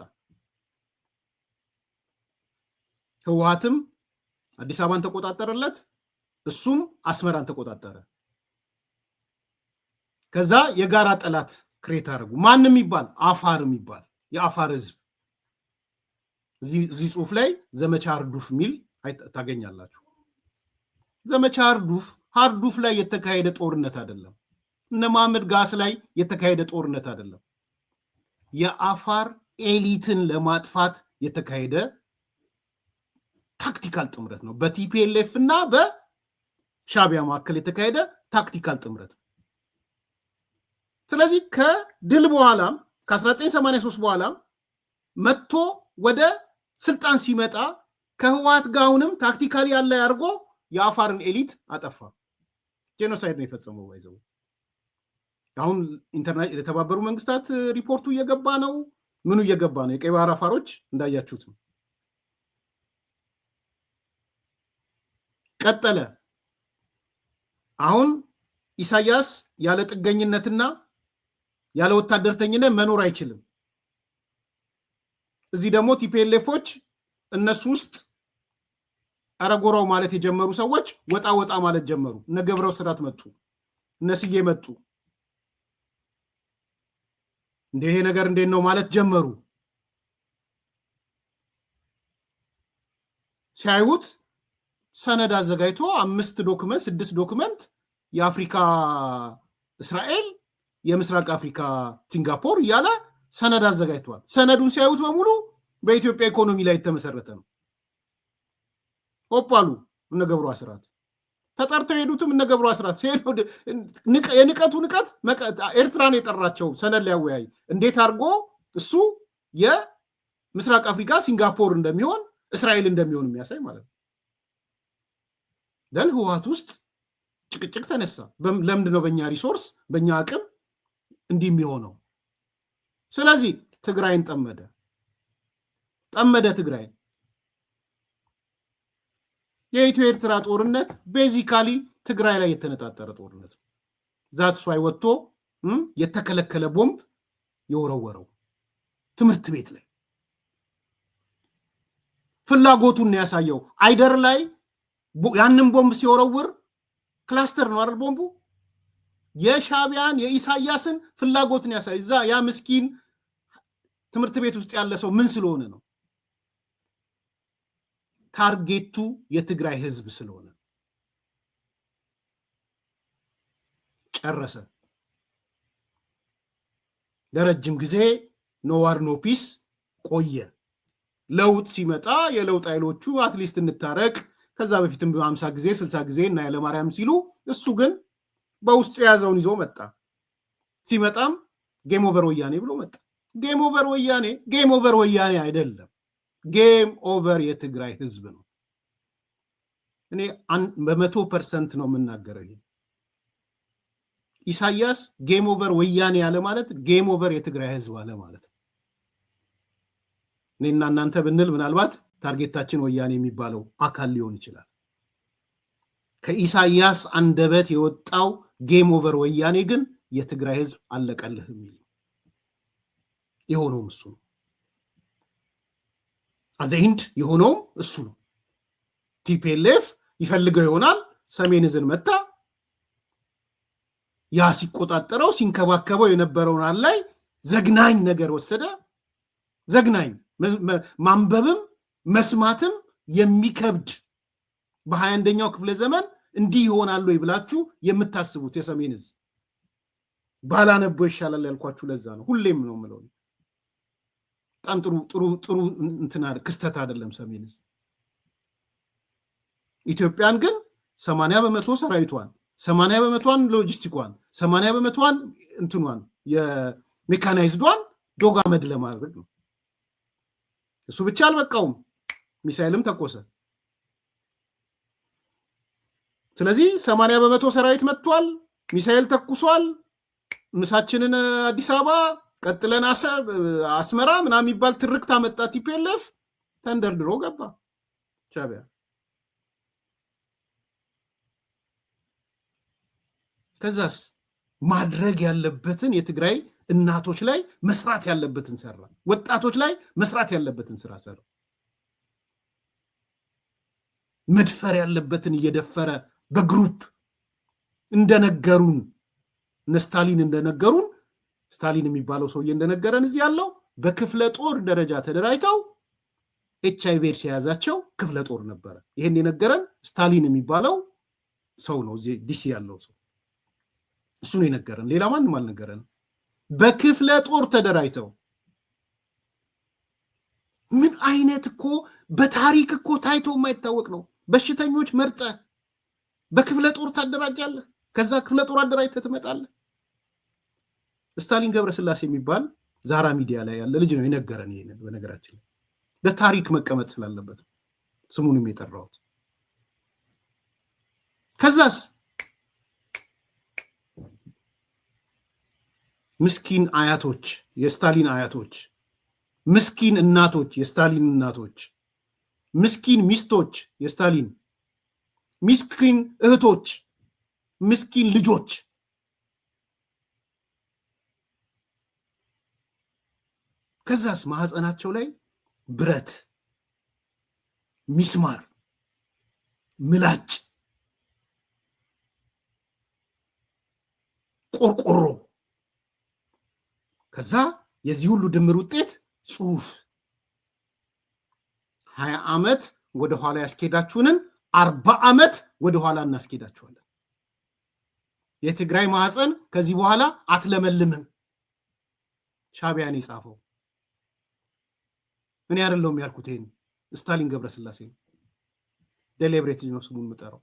ህወሓትም አዲስ አበባን ተቆጣጠረለት፣ እሱም አስመራን ተቆጣጠረ። ከዛ የጋራ ጠላት ክሬት አደረጉ። ማንም ይባል አፋር የሚባል የአፋር ህዝብ እዚህ ጽሁፍ ላይ ዘመቻ አርዱፍ የሚል ታገኛላችሁ። ዘመቻ ሃርዱፍ ላይ የተካሄደ ጦርነት አይደለም። እነ መሐመድ ጋስ ላይ የተካሄደ ጦርነት አይደለም። የአፋር ኤሊትን ለማጥፋት የተካሄደ ታክቲካል ጥምረት ነው። በቲፒኤልኤፍ እና በሻቢያ መካከል የተካሄደ ታክቲካል ጥምረት። ስለዚህ ከድል በኋላም ከ1983 በኋላም መጥቶ ወደ ስልጣን ሲመጣ ከህወሓት ጋር አሁንም ታክቲካሊ ያለ ያርጎ የአፋርን ኤሊት አጠፋ። ጄኖሳይድ ነው የፈጸመው። ባይዘው አሁን የተባበሩ መንግስታት ሪፖርቱ እየገባ ነው። ምኑ እየገባ ነው? የቀይ ባህር አፋሮች እንዳያችሁት ነው። ቀጠለ። አሁን ኢሳያስ ያለ ጥገኝነትና ያለ ወታደርተኝነት መኖር አይችልም። እዚህ ደግሞ ቲፒኤልኤፎች እነሱ ውስጥ አረጎራው ማለት የጀመሩ ሰዎች ወጣ ማለት ጀመሩ። እነ ገብረው ስራት መጡ፣ እነ ስዬ መጡ። ይሄ ነገር እንዴት ነው ማለት ጀመሩ። ሲያዩት ሰነድ አዘጋጅቶ 5 ዶክመንት 6 ዶክመንት የአፍሪካ እስራኤል፣ የምስራቅ አፍሪካ ሲንጋፖር እያለ ሰነድ አዘጋጅቷል። ሰነዱን ሲያዩት በሙሉ በኢትዮጵያ ኢኮኖሚ ላይ የተመሰረተ ነው። ኦፓሉ እነ ገብሩ አስራት ተጠርተው ሄዱትም እነ ገብሩ አስራት የንቀቱ ንቀት ኤርትራን የጠራቸው ሰነድ ሊያወያይ እንዴት አድርጎ እሱ የምስራቅ አፍሪካ ሲንጋፖር እንደሚሆን እስራኤል እንደሚሆን የሚያሳይ ማለት ነው። ደን ህወሓት ውስጥ ጭቅጭቅ ተነሳ። ለምንድን ነው በእኛ ሪሶርስ በእኛ አቅም እንዲህ የሚሆነው? ስለዚህ ትግራይን ጠመደ ትግራይን። የኢትዮ ኤርትራ ጦርነት ቤዚካሊ ትግራይ ላይ የተነጣጠረ ጦርነት ነው። ዛትስ ዋይ ወጥቶ የተከለከለ ቦምብ የወረወረው ትምህርት ቤት ላይ ፍላጎቱን ነው ያሳየው። አይደር ላይ ያንን ቦምብ ሲወረውር ክላስተር ነው አይደል ቦምቡ። የሻቢያን የኢሳያስን ፍላጎትን ያሳይ። እዛ ያ ምስኪን ትምህርት ቤት ውስጥ ያለ ሰው ምን ስለሆነ ነው? ታርጌቱ የትግራይ ህዝብ ስለሆነ ጨረሰ። ለረጅም ጊዜ ኖ ዋር ኖ ፒስ ቆየ። ለውጥ ሲመጣ የለውጥ ኃይሎቹ አትሊስት እንታረቅ፣ ከዛ በፊትም በ50 ጊዜ 60 ጊዜ እና ያለማርያም ሲሉ፣ እሱ ግን በውስጡ የያዘውን ይዞ መጣ። ሲመጣም ጌም ኦቨር ወያኔ ብሎ መጣ። ጌም ኦቨር ወያኔ አይደለም፣ ጌም ኦቨር የትግራይ ህዝብ ነው። እኔ 100% ነው የምናገረው። ይሄ ኢሳያስ ጌም ኦቨር ወያኔ ያለ ማለት ጌም ኦቨር የትግራይ ህዝብ አለ ማለት ነው። እኔና እናንተ ብንል ምናልባት ታርጌታችን ወያኔ የሚባለው አካል ሊሆን ይችላል። ከኢሳያስ አንደበት የወጣው ጌም ኦቨር ወያኔ ግን የትግራይ ህዝብ አለቀልህ የሚል የሆነውም እሱ ነው። አዘይንድ የሆነውም እሱ ነው። ቲፒኤልኤፍ ይፈልገው ይሆናል። ሰሜን ዕዝን መታ። ያ ሲቆጣጠረው ሲንከባከበው የነበረውን ላይ ዘግናኝ ነገር ወሰደ። ዘግናኝ ማንበብም መስማትም የሚከብድ በ21ኛው ክፍለ ዘመን እንዲህ ይሆናል ወይ ብላችሁ የምታስቡት የሰሜን ዕዝ ባላነበው ይሻላል ያልኳችሁ ለዛ ነው። ሁሌም ነው የምለው። በጣም ጥሩ እንትና ክስተት አይደለም ሰሜን ዕዝ። ኢትዮጵያን ግን 80% ሰራዊቷን፣ 80% ሎጂስቲኳን፣ 80% እንትኗን የሜካናይዝዷን ዶግ አመድ ለማድረግ ነው። እሱ ብቻ አልበቃውም፣ ሚሳኤልም ተኮሰ። ስለዚህ 80% ሰራዊት መጥቷል፣ ሚሳኤል ተኩሷል። ምሳችንን አዲስ አበባ ቀጥለን አስመራ ምናምን የሚባል ትርክት አመጣ። ቲፒኤልኤፍ ተንደርድሮ ገባ ሻቢያ። ከዛስ ማድረግ ያለበትን የትግራይ እናቶች ላይ መስራት ያለበትን ሰራ። ወጣቶች ላይ መስራት ያለበትን ስራ ሰራ። መድፈር ያለበትን እየደፈረ በግሩፕ እንደነገሩን ስታሊን እንደነገሩን ስታሊን የሚባለው ሰውዬ እንደነገረን እዚህ ያለው በክፍለ ጦር ደረጃ ተደራጅተው HIV ኤድስ የያዛቸው ክፍለ ጦር ነበረ። ይሄን የነገረን ስታሊን የሚባለው ሰው ነው፣ እዚህ ዲሲ ያለው ሰው እሱ ነው የነገረን። ሌላ ማንም አልነገረን። በክፍለ ጦር ተደራጅተው ምን አይነት እኮ በታሪክ እኮ ታይቶ የማይታወቅ ነው። በሽተኞች መርጠ በክፍለ ጦር ታደራጃለህ፣ ከዛ ክፍለ ጦር አደራጅተህ ትመጣለህ። ስታሊን ገብረስላሴ የሚባል ዛራ ሚዲያ ላይ ያለ ልጅ ነው የነገረን ይሄንን። በነገራችን ላይ በታሪክ መቀመጥ ስላለበት ስሙንም የጠራሁት። ከዛስ ምስኪን አያቶች፣ የስታሊን አያቶች፣ ምስኪን እናቶች፣ የስታሊን እናቶች፣ ምስኪን ሚስቶች፣ የስታሊን ምስኪን እህቶች፣ ምስኪን ልጆች ከዛስ ማህፀናቸው ላይ ብረት፣ ሚስማር፣ ምላጭ፣ ቆርቆሮ፣ ከዛ የዚህ ሁሉ ድምር ውጤት ጽሁፍ 20 ዓመት ወደ ኋላ ያስኬዳችሁንን 40 ዓመት ወደ ኋላ እናስኬዳችኋለን። የትግራይ ማህፀን ከዚህ በኋላ አትለመልምም። ሻዕቢያን የጻፈው እኔ አይደለሁም ያልኩት። ይሄን ስታሊን ገብረስላሴ ዴሊብሬትሊ ነው ስሙን የምጠራው።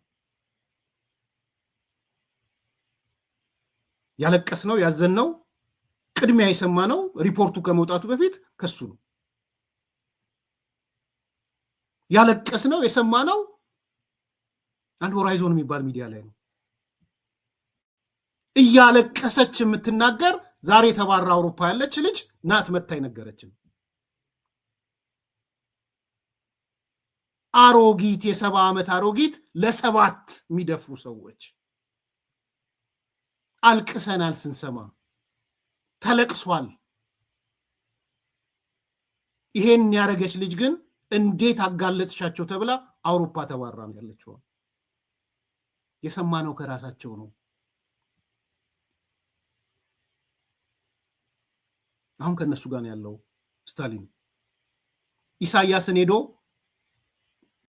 ያለቀስነው ያዘንነው ቅድሚያ የሰማነው ሪፖርቱ ከመውጣቱ በፊት ከሱ ነው። ያለቀስነው የሰማነው አንድ ሆራይዞን የሚባል ሚዲያ ላይ ነው። እያለቀሰች የምትናገር ዛሬ ተባራ አውሮፓ ያለች ልጅ ናት መታ የነገረችን። አሮጊት የ70 ዓመት አሮጊት ለ7 የሚደፍሩ ሰዎች አልቅሰናል ስንሰማ፣ ተለቅሷል። ይሄን ያረገች ልጅ ግን እንዴት አጋለጥሻቸው ተብላ አውሮፓ ተባራ ነው ያለችው። የሰማነው ከራሳቸው ነው። አሁን ከነሱ ጋር ያለው ስታሊን ኢሳያስን ሄዶ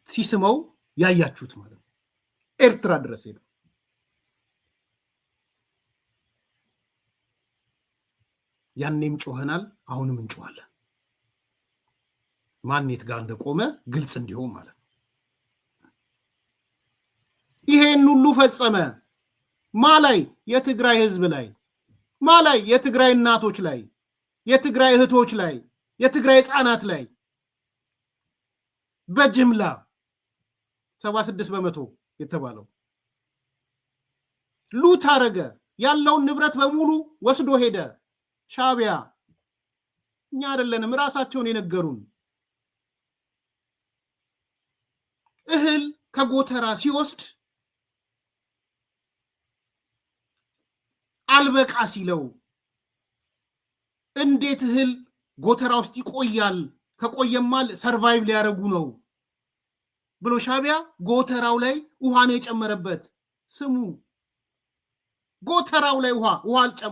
ሲስመው ያያችሁት ማለት ነው። ኤርትራ ድረስ ሄዶ ያኔም ጮኸናል፣ አሁንም እንጮኻለን። ማን የት ጋር እንደቆመ ግልጽ እንዲሆን ማለት ነው። ይሄን ሁሉ ፈጸመ ማላይ የትግራይ ህዝብ ላይ፣ ማላይ የትግራይ እናቶች ላይ፣ የትግራይ እህቶች ላይ፣ የትግራይ ህፃናት ላይ በጅምላ 76% የተባለው ሉት አረገ። ያለውን ንብረት በሙሉ ወስዶ ሄደ። ሻዕቢያ እኛ አይደለንም ራሳቸውን የነገሩን። እህል ከጎተራ ሲወስድ አልበቃ ሲለው እንዴት እህል ጎተራ ውስጥ ይቆያል? ከቆየማል ሰርቫይቭ ሊያደርጉ ነው ብሎ ሻዕቢያ ጎተራው ላይ ውሃ ነው የጨመረበት። ስሙ ጎተራው ላይ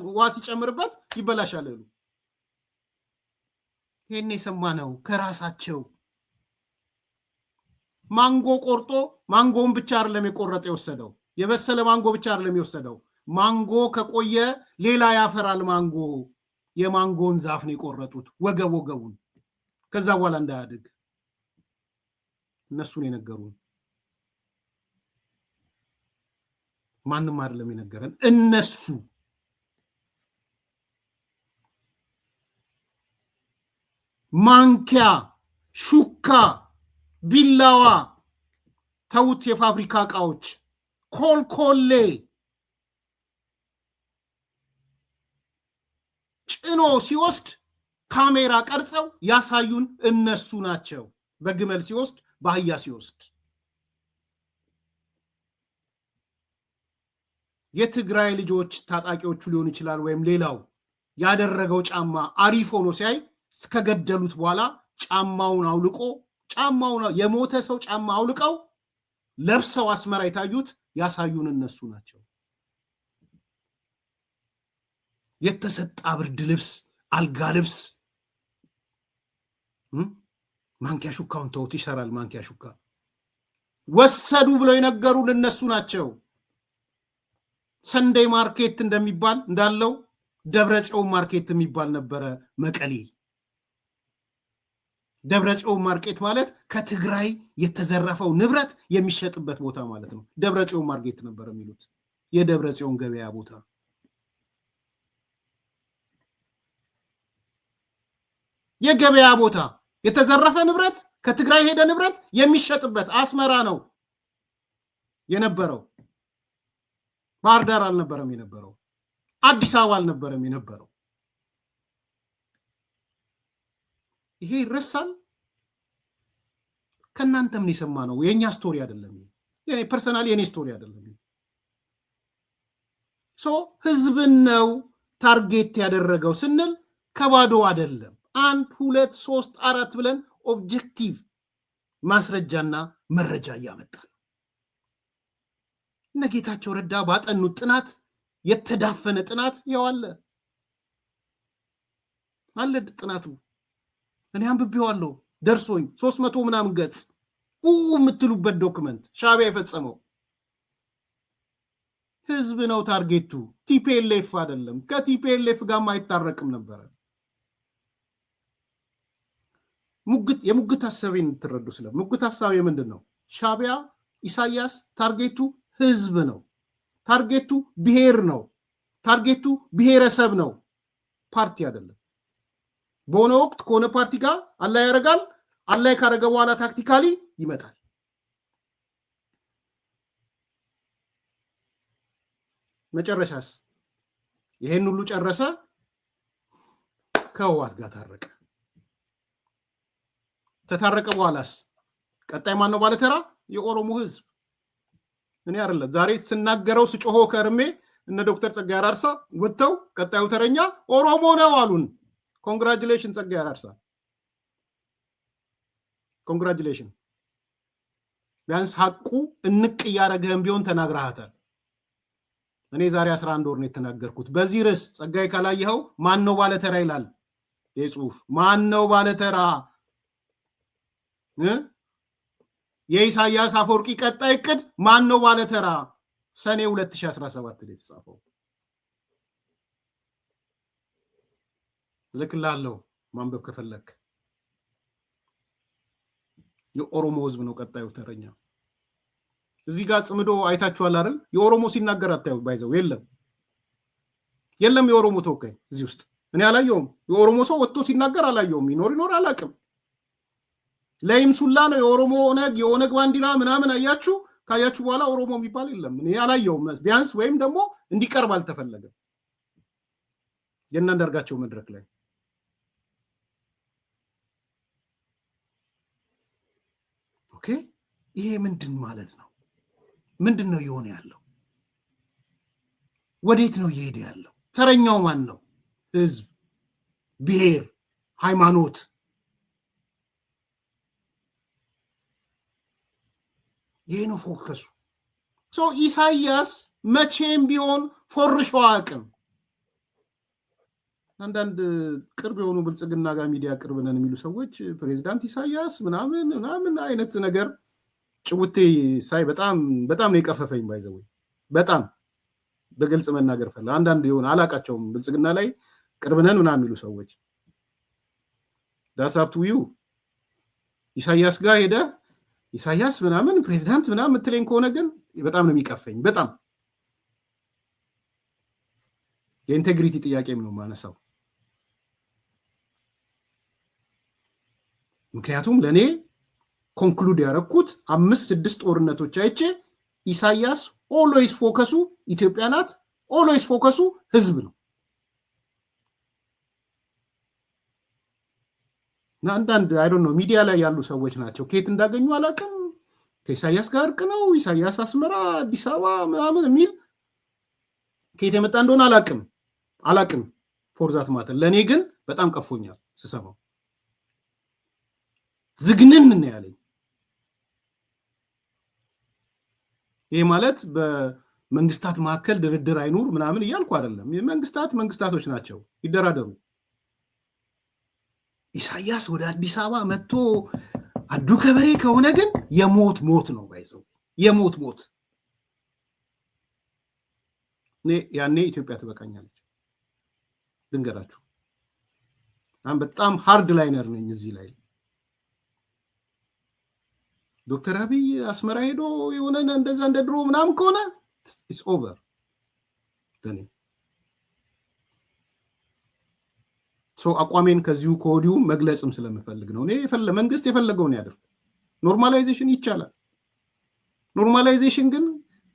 ውሃ ሲጨምርበት ይበላሻል እህሉ። ይሄን የሰማነው ከራሳቸው። ማንጎ ቆርጦ ማንጎውን ብቻ አይደለም የቆረጠ የወሰደው፣ የበሰለ ማንጎ ብቻ አይደለም የወሰደው። ማንጎ ከቆየ ሌላ ያፈራል ማንጎ። የማንጎን ዛፍ ነው የቆረጡት ወገቡን፣ ከዛ በኋላ እንዳያድግ። እነሱን የነገሩን ማንም አይደለም የነገረን፣ እነሱ። ማንኪያ፣ ሹካ፣ ቢላዋ ተውት፣ የፋብሪካ እቃዎች፣ ኮልኮሌ ጭኖ ሲወስድ ካሜራ ቀርጸው ያሳዩን እነሱ ናቸው። በግመል ሲወስድ፣ በአህያ ሲወስድ። የትግራይ ልጆች ታጣቂዎቹ ሊሆን ይችላል ወይም ሌላው ያደረገው ጫማ አሪፍ ሆኖ ሲያይ ከገደሉት በኋላ ጫማውን አውልቆ የሞተ ሰው ጫማ አውልቀው ለብሰው አስመራ የታዩት ያሳዩን እነሱ ናቸው። የተሰጣ ብርድ ልብስ፣ አልጋ ልብስ፣ ማንኪያ ሹካውን ተውት ይሰራል ማንኪያ ሹካ ወሰዱ ብለው የነገሩን እነሱ ናቸው ሰንደይ ማርኬት እንደሚባል እንዳለው ደብረጽዮን ማርኬት የሚባል ነበረ መቀሌ ደብረጽዮን ማርኬት ማለት ከትግራይ የተዘረፈው ንብረት የሚሸጥበት ቦታ ማለት ነው ደብረጽዮን ማርኬት ነበር የሚሉት የደብረጽዮን ገበያ ቦታ የገበያ ቦታ የተዘረፈ ንብረት ከትግራይ ሄደ ንብረት የሚሸጥበት አስመራ ነው የነበረው ባህር ዳር አልነበረም የነበረው አዲስ አበባ አልነበረም የነበረው ይሄ ይረሳል ከናንተም የሰማነው የኛ ስቶሪ አይደለም የኔ ፐርሰናሊ የኔ ስቶሪ አይደለም ህዝብን ነው ታርጌት ያደረገው ስንል ከባዶ አይደለም 1 2 3 4 ብለን ኦብጀክቲቭ ማስረጃና መረጃ ያመጣል ነጌታቸው ረዳ ባጠኑት ጥናት የተዳፈነ ጥናት ያዋለ አለ ጥናቱ እኔ አንብቤዋለሁ ደርሶኝ 300 ምናምን ገጽ የምትሉበት ዶክመንት ሻዕቢያ የፈጸመው ህዝብ ነው ታርጌቱ ቲፒኤልኤፍ አይደለም ከቲፒኤልኤፍ ጋር ማይታረቅም ነበር የሙግት ሐሳቤን ትረዱ ስለ ሙግት ሐሳቤ ምንድነው ሻዕቢያ ኢሳያስ ታርጌቱ ህዝብ ነው ታርጌቱ ብሔር ነው ታርጌቱ ብሔረሰብ ነው ፓርቲ አይደለም በሆነ ወቅት ከሆነ ፓርቲ ጋር አላይ ያረጋል አላይ ካረገ በኋላ ታክቲካሊ ይመጣል መጨረሻስ ይሄን ሁሉ ጨረሰ ከህወሓት ጋር ታረቀ ተታረቀ በኋላስ ቀጣይ ማን ነው ባለተራ የኦሮሞ ህዝብ እኔ አይደለም ዛሬ ስናገረው ስጮሆ ከርሜ እነ ዶክተር ጸጋዬ አራርሳ ወጥተው ቀጣዩ ተረኛ ኦሮሞ ነው አሉን ኮንግራቹሌሽን ጸጋዬ አራርሳ ኮንግራቹሌሽን ቢያንስ ሐቁ እንቅ ያረገም ቢሆን ተናግራሃታል እኔ ዛሬ 11 ወር ነው የተናገርኩት በዚህ ርዕስ ጸጋዬ ካላየኸው ማን ነው ባለተራ ይላል የጽሁፍ ማን ነው ባለተራ የኢሳያስ አፈወርቂ ቀጣይ እቅድ ማን ነው ባለተራ ሰኔ 2017 ላይ ተጻፈው ልክላለሁ ማንበብ ከፈለክ የኦሮሞ ህዝብ ነው ቀጣዩ ተረኛ እዚህ ጋር ጽምዶ አይታችኋል አይደል የኦሮሞ ሲናገር አታዩ ባይዘው የለም የኦሮሞ ተወካይ እዚህ ውስጥ እኔ አላየውም የኦሮሞ ሰው ወጥቶ ሲናገር አላየውም ይኖር አላቅም ለይምሱላ ነው የኦሮሞ የኦነግ ባንዲራ ምናምን አያችሁ ካያችሁ በኋላ ኦሮሞ የሚባል የለም እኔ አላየውም ቢያንስ ወይም ደግሞ እንዲቀርብ አልተፈለገም የእናንዳርጋቸው መድረክ ላይ ኦኬ ይሄ ምንድን ማለት ነው ምንድነው የሆነ ያለው ወዴት ነው እየሄደ ያለው ተረኛው ማን ነው ህዝብ ብሔር ሃይማኖት ይሄ ነው ፎከሱ ኢሳያስ መቼም ቢሆን ፎርሾ አቅም አንዳንድ ቅርብ የሆኑ ብልጽግና ጋር ሚዲያ ቅርብ ነን የሚሉ ሰዎች ፕሬዝዳንት ኢሳያስ ምናምን አይነት ነገር ጭውቴ ሳይ በጣም ነው የቀፈፈኝ ባይዘው በጣም በግልጽ መናገር ፈለ አንዳንድ ይሆን አላቃቸውም ብልጽግና ላይ ቅርብ ነን ምናምን የሚሉ ሰዎች ዳሳፕቱ ዩ ኢሳያስ ጋር ሄደ ኢሳያስ ምናምን ፕሬዝዳንት ምናምን ምትለኝ ከሆነ ግን በጣም ነው የሚቀፈኝ በጣም የኢንቴግሪቲ ጥያቄም ነው ማነሳው ምክንያቱም ለኔ ኮንክሉድ ያረኩት 5-6 ጦርነቶች አይቼ ኢሳያስ ኦልዌይስ ፎከሱ ኢትዮጵያ ናት ኦልዌይስ ፎከሱ ህዝብ ነው አንዳንድ አይ ዶንት ኖ ሚዲያ ላይ ያሉ ሰዎች ናቸው ከየት እንዳገኙ አላቅም ከኢሳያስ ጋር እርቅ ነው ኢሳያስ አስመራ አዲስ አበባ ምናምን የሚል ከየት የመጣ እንደሆነ አላቅም ፎርዛት ማተር ለኔ ግን በጣም ቀፎኛል ስሰማው ዝግንን ነው ያለኝ ይሄ ማለት በመንግስታት መካከል ድርድር አይኑር ምናምን እያልኩ አይደለም መንግስታቶች ናቸው ይደራደሩ ኢሳያስ ወደ አዲስ አበባ መጥቶ አዱ ከበሬ ከሆነ ግን የሞት ሞት ነው ባይዘው የሞት ሞት ያኔ ኢትዮጵያ ትበቃኛለች ድንገራችሁ በጣም ሃርድ ላይነር ነኝ እዚህ ላይ ዶክተር አብይ አስመራ ሄዶ የሆነ እንደዛ እንደድሮ ምናምን ከሆነ ኢትስ ኦቨር ደኔ አቋሜን ከዚሁ ኮዲው መግለጽም ስለምፈልግ ነው እኔ መንግስት የፈለገውን ያደርግ ኖርማላይዜሽን ይቻላል ኖርማላይዜሽን ግን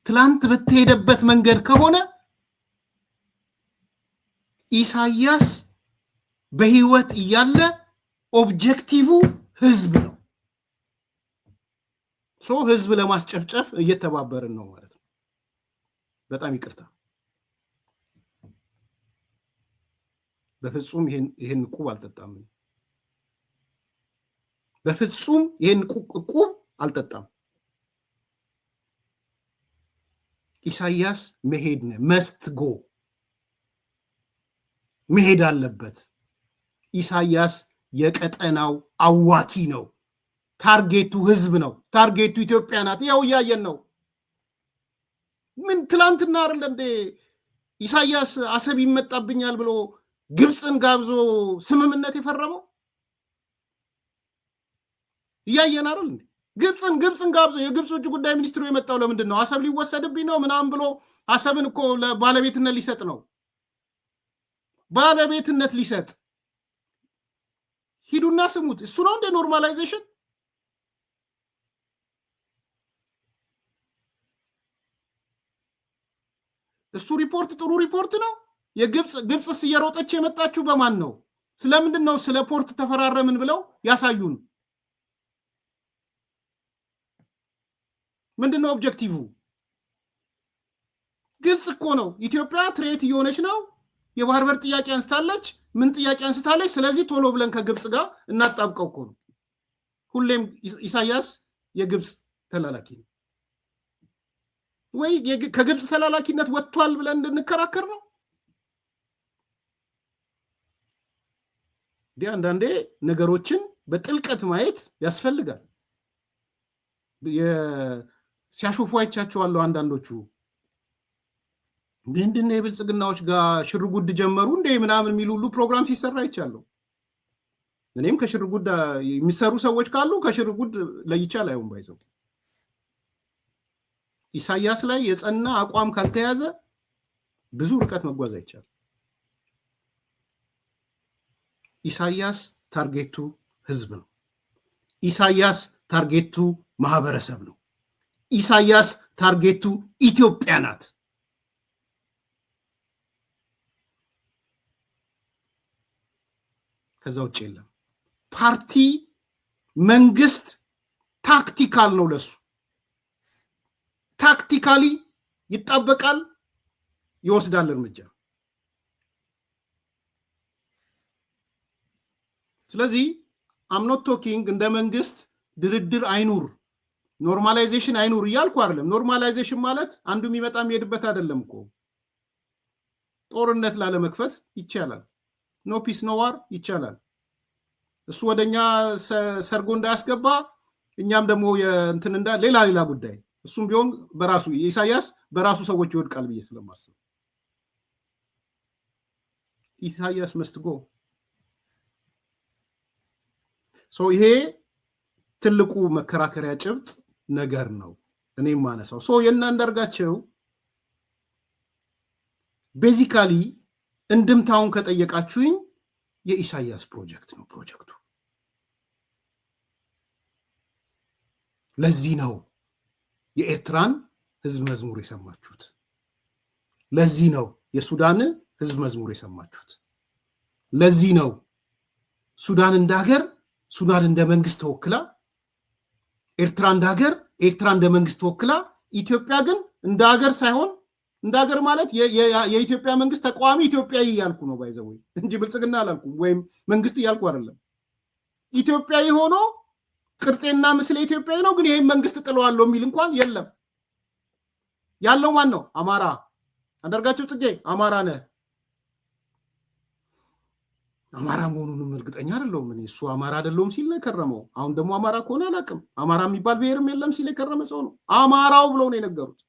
ትላንት በተሄደበት መንገድ ከሆነ ኢሳያስ በህይወት እያለ ኦብጀክቲቭ ህዝብ ነው ህዝብ ለማስጨፍጨፍ እየተባበርን ነው ማለት ነው በጣም ይቅርታ በፍጹም ይሄን ቁብ አልጠጣም በፍጹም ይሄን ቁብ አልጠጣም ኢሳያስ መሄድ ነው መስት ጎ መሄድ አለበት ኢሳያስ የቀጠናው አዋኪ ነው ታርጌቱ ህዝብ ነው ታርጌቱ ኢትዮጵያ ናት ያው ያየን ነው ምን ትላንትና አይደል እንደ ኢሳያስ አሰብ ይመጣብኛል ብሎ ግብፅን ጋብዞ ስምምነት የፈረመው ያየን አይደል እንዴ ግብፅን ጋብዞ የግብፅ ውጭ ጉዳይ ሚኒስትሩ የመጣው ለምንድን ነው አሰብ ሊወሰድብኝ ነው ምናምን ብሎ አሰብን እኮ ለባለቤትነት ሊሰጥ ነው ባለቤትነት ሊሰጥ ሂዱና ስሙት እሱ ነው እንደ ኖርማላይዜሽን እሱ ሪፖርት ጥሩ ሪፖርት ነው ግብፅስ እየሮጠች የመጣችሁ በማን ነው ስለምንድን ነው ስለ ፖርት ተፈራረምን ብለው ያሳዩን ምንድነው ኦብጀክቲቭ ግልጽ እኮ ነው ኢትዮጵያ ትሬት እየሆነች ነው የባህር በር ጥያቄ አንስታለች ምን ጥያቄ አንስታለች ስለዚህ ቶሎ ብለን ከግብፅ ጋር እናጣብቀው እኮ ነው ሁሌም ኢሳያስ የግብፅ ተላላኪ ነው ወይ ከግብፅ ተላላኪነት ወጥቷል ብለን እንድንከራከር ነው አንዳንዴ ነገሮችን በጥልቀት ማየት ያስፈልጋል ሲያሾፉ አይቻቸዋለሁ አንዳንዶቹ ምንድነው የብልጽግናዎች ጋር ሽርጉድ ጀመሩ እንደ ምናምን የሚሉ ሁሉ ፕሮግራም ሲሰራ አይቻለሁ እኔም ከሽርጉድ የሚሰሩ ሰዎች ካሉ ከሽርጉድ ለይቻል አይሆን ባይዘው ኢሳያስ ላይ የጸና አቋም ካልተያዘ ብዙ ርቀት መጓዝ አይቻልም ኢሳያስ ታርጌቱ ህዝብ ነው ኢሳያስ ታርጌቱ ማህበረሰብ ነው ኢሳያስ ታርጌቱ ኢትዮጵያ ናት ከዛ ውጭ የለም ፓርቲ መንግስት ታክቲካል ነው ለሱ ታክቲካሊ ይጣበቃል ይወስዳል እርምጃ ስለዚህ I'm not talking እንደ መንግስት ድርድር አይኑር ኖርማላይዜሽን አይኑር እያልኩ አይደለም ኖርማላይዜሽን ማለት አንዱ የሚመጣ የሚሄድበት አይደለም እኮ ጦርነት ላለመክፈት ይቻላል ኖ ፒስ ኖ ዋር ይቻላል እሱ ወደኛ ሰርጎ እንዳያስገባ እኛም ደግሞ እንትን እንዳ ሌላ ጉዳይ እሱም ቢሆን በራሱ ኢሳያስ በራሱ ሰዎች ይወድቃል ብዬ ስለማስብ ኢሳያስ መስትጎ ይሄ ትልቁ መከራከሪያ ጭብጥ ነገር ነው እኔም ማነሳው የእናንዳርጋቸው ቤዚካሊ እንድምታውን ከጠየቃችሁኝ የኢሳያስ ፕሮጀክት ነው ፕሮጀክቱ ለዚህ ነው የኤርትራን ህዝብ መዝሙር የሰማችሁት ለዚህ ነው የሱዳን ህዝብ መዝሙር የሰማችሁት ለዚህ ነው ሱዳን እንዳገር ሱዳን እንደ መንግስት ተወክላ ኤርትራ እንዳገር ኤርትራ እንደ መንግስት ተወክላ ኢትዮጵያ ግን እንዳገር ሳይሆን እንዳገር ማለት የኢትዮጵያ መንግስት ተቋሚ ኢትዮጵያዊ ያልኩ ነው ባይዘው እንጂ ብልጽግና አላልኩም ወይም መንግስት ያልኩ አይደለም ኢትዮጵያዊ ሆኖ ቅርጽና ምስለ ኢትዮጵያዊ ነው ግን ይሄን መንግስት ጥለዋለሁ የሚል እንኳን የለም ያለው ማን ነው አማራ አንዳርጋቸው ጽጌ አማራ ነህ አማራ መሆኑንም እርግጠኛ አይደለሁም። እሱ አማራ አይደለሁም ሲል ነው የከረመው። አሁን ደግሞ አማራ ከሆነ አላውቅም። አማራ የሚባል ብሔርም የለም ሲል የከረመ ሰው ነው። አማራው ብለው ነው የነገሩት።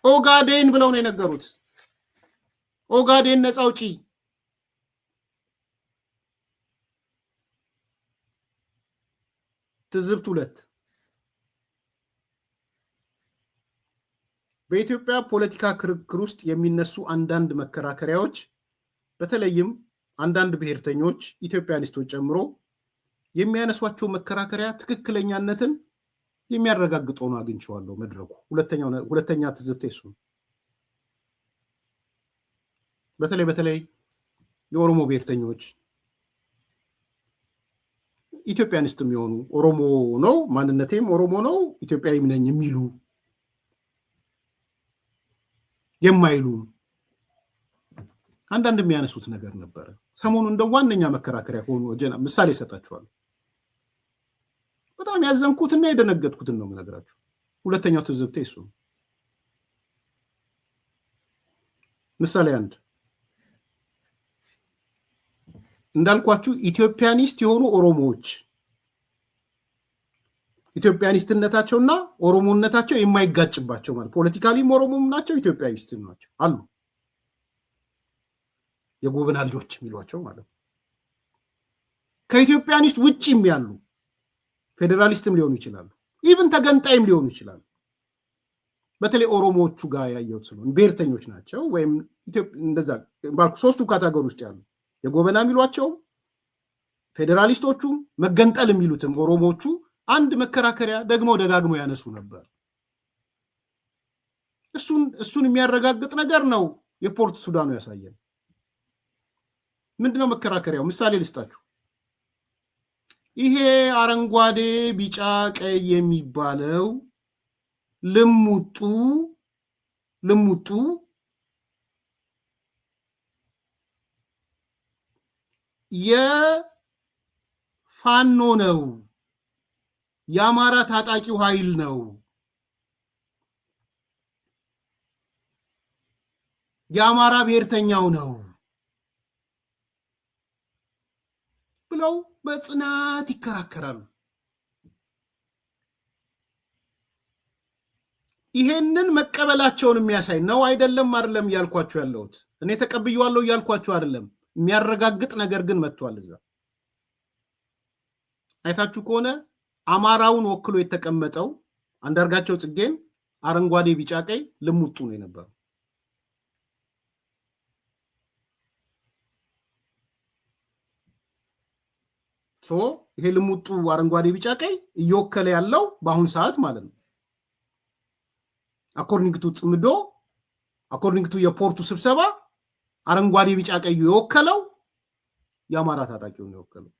ኦጋዴን ብለው ነው የነገሩት። ኦጋዴን ነፃ አውጪ። ትዝብት 2 በኢትዮጵያ ፖለቲካ ክርክር ውስጥ የሚነሱ አንዳንድ መከራከሪያዎች በተለይም አንዳንድ ብሔርተኞች ኢትዮጵያኒስቶች ጨምሮ የሚያነሷቸው መከራከሪያ ትክክለኛነትን የሚያረጋግጥ ሆኖ አግኝቼዋለሁ። መድረኩ ሁለተኛ ትዝብት እሱ በተለይ የኦሮሞ ብሔርተኞች ኢትዮጵያኒስትም የሆኑ ኦሮሞ ነው ማንነቴም ኦሮሞ ነው ኢትዮጵያዊም ነኝ የሚሉ የማይሉ አንዳንድ የሚያነሱት ነገር ነበር። ሰሞኑን እንደ ዋነኛ መከራከሪያ ሆኖ ምሳሌ ሰጣችኋለሁ። በጣም ያዘንኩትና የደነገጥኩትን ነው የምነግራችሁ። ሁለተኛው ትዝብቴ እሱ ነው። ምሳሌ 1 እንዳልኳችሁ ኢትዮጵያኒስት የሆኑ ኦሮሞዎች ኢትዮጵያኒስትነታቸውና ኦሮሞነታቸው የማይጋጭባቸው ማለት ፖለቲካሊም ኦሮሞም ናቸው ኢትዮጵያኒስትም ናቸው አሉ። የጎበና ልጆች የሚሏቸው ማለት ነው። ከኢትዮጵያኒስት ውጪም ያሉ ፌዴራሊስትም ሊሆኑ ይችላሉ፣ ኢቭን ተገንጣይም ሊሆኑ ይችላሉ። በተለይ ኦሮሞዎቹ ጋር ያየሁት ስለሆነ ብሔርተኞች ናቸው ወይም እንደዛ ባልኩ ሶስቱ ካታጎሪ ውስጥ ያሉ የጎበና የሚሏቸው ፌዴራሊስቶቹም መገንጠል የሚሉትም ኦሮሞዎቹ አንድ መከራከሪያ ደግሞ ደጋግሞ ያነሱ ነበር። እሱን የሚያረጋግጥ ነገር ነው የፖርት ሱዳኑ ያሳየን። ምንድነው መከራከሪያው? ምሳሌ ልስጣችሁ። ይሄ አረንጓዴ ቢጫ ቀይ የሚባለው ልሙጡ የፋኖ ነው፣ የአማራ ታጣቂው ኃይል ነው፣ የአማራ ብሔርተኛው ነው ብለው በጽናት ይከራከራሉ። ይሄንን መቀበላቸውን የሚያሳይ ነው። አይደለም እያልኳችሁ ያለሁት እኔ ተቀብየዋለሁ እያልኳችሁ አይደለም። የሚያረጋግጥ ነገር ግን መጥቷል። እዛ አይታችሁ ከሆነ አማራውን ወክሎ የተቀመጠው አንዳርጋቸው ጽጌን አረንጓዴ ቢጫ ቀይ ልሙጡ ነው የነበረው። ይሄ ልሙጡ አረንጓዴ ቢጫ ቀይ እየወከለ ያለው በአሁን ሰዓት ማለት ነው አኮርዲንግ ቱ የፖርቱ ስብሰባ አረንጓዴ ቢጫ ቀዩ የወከለው የአማራ ታጣቂውን የወከለው።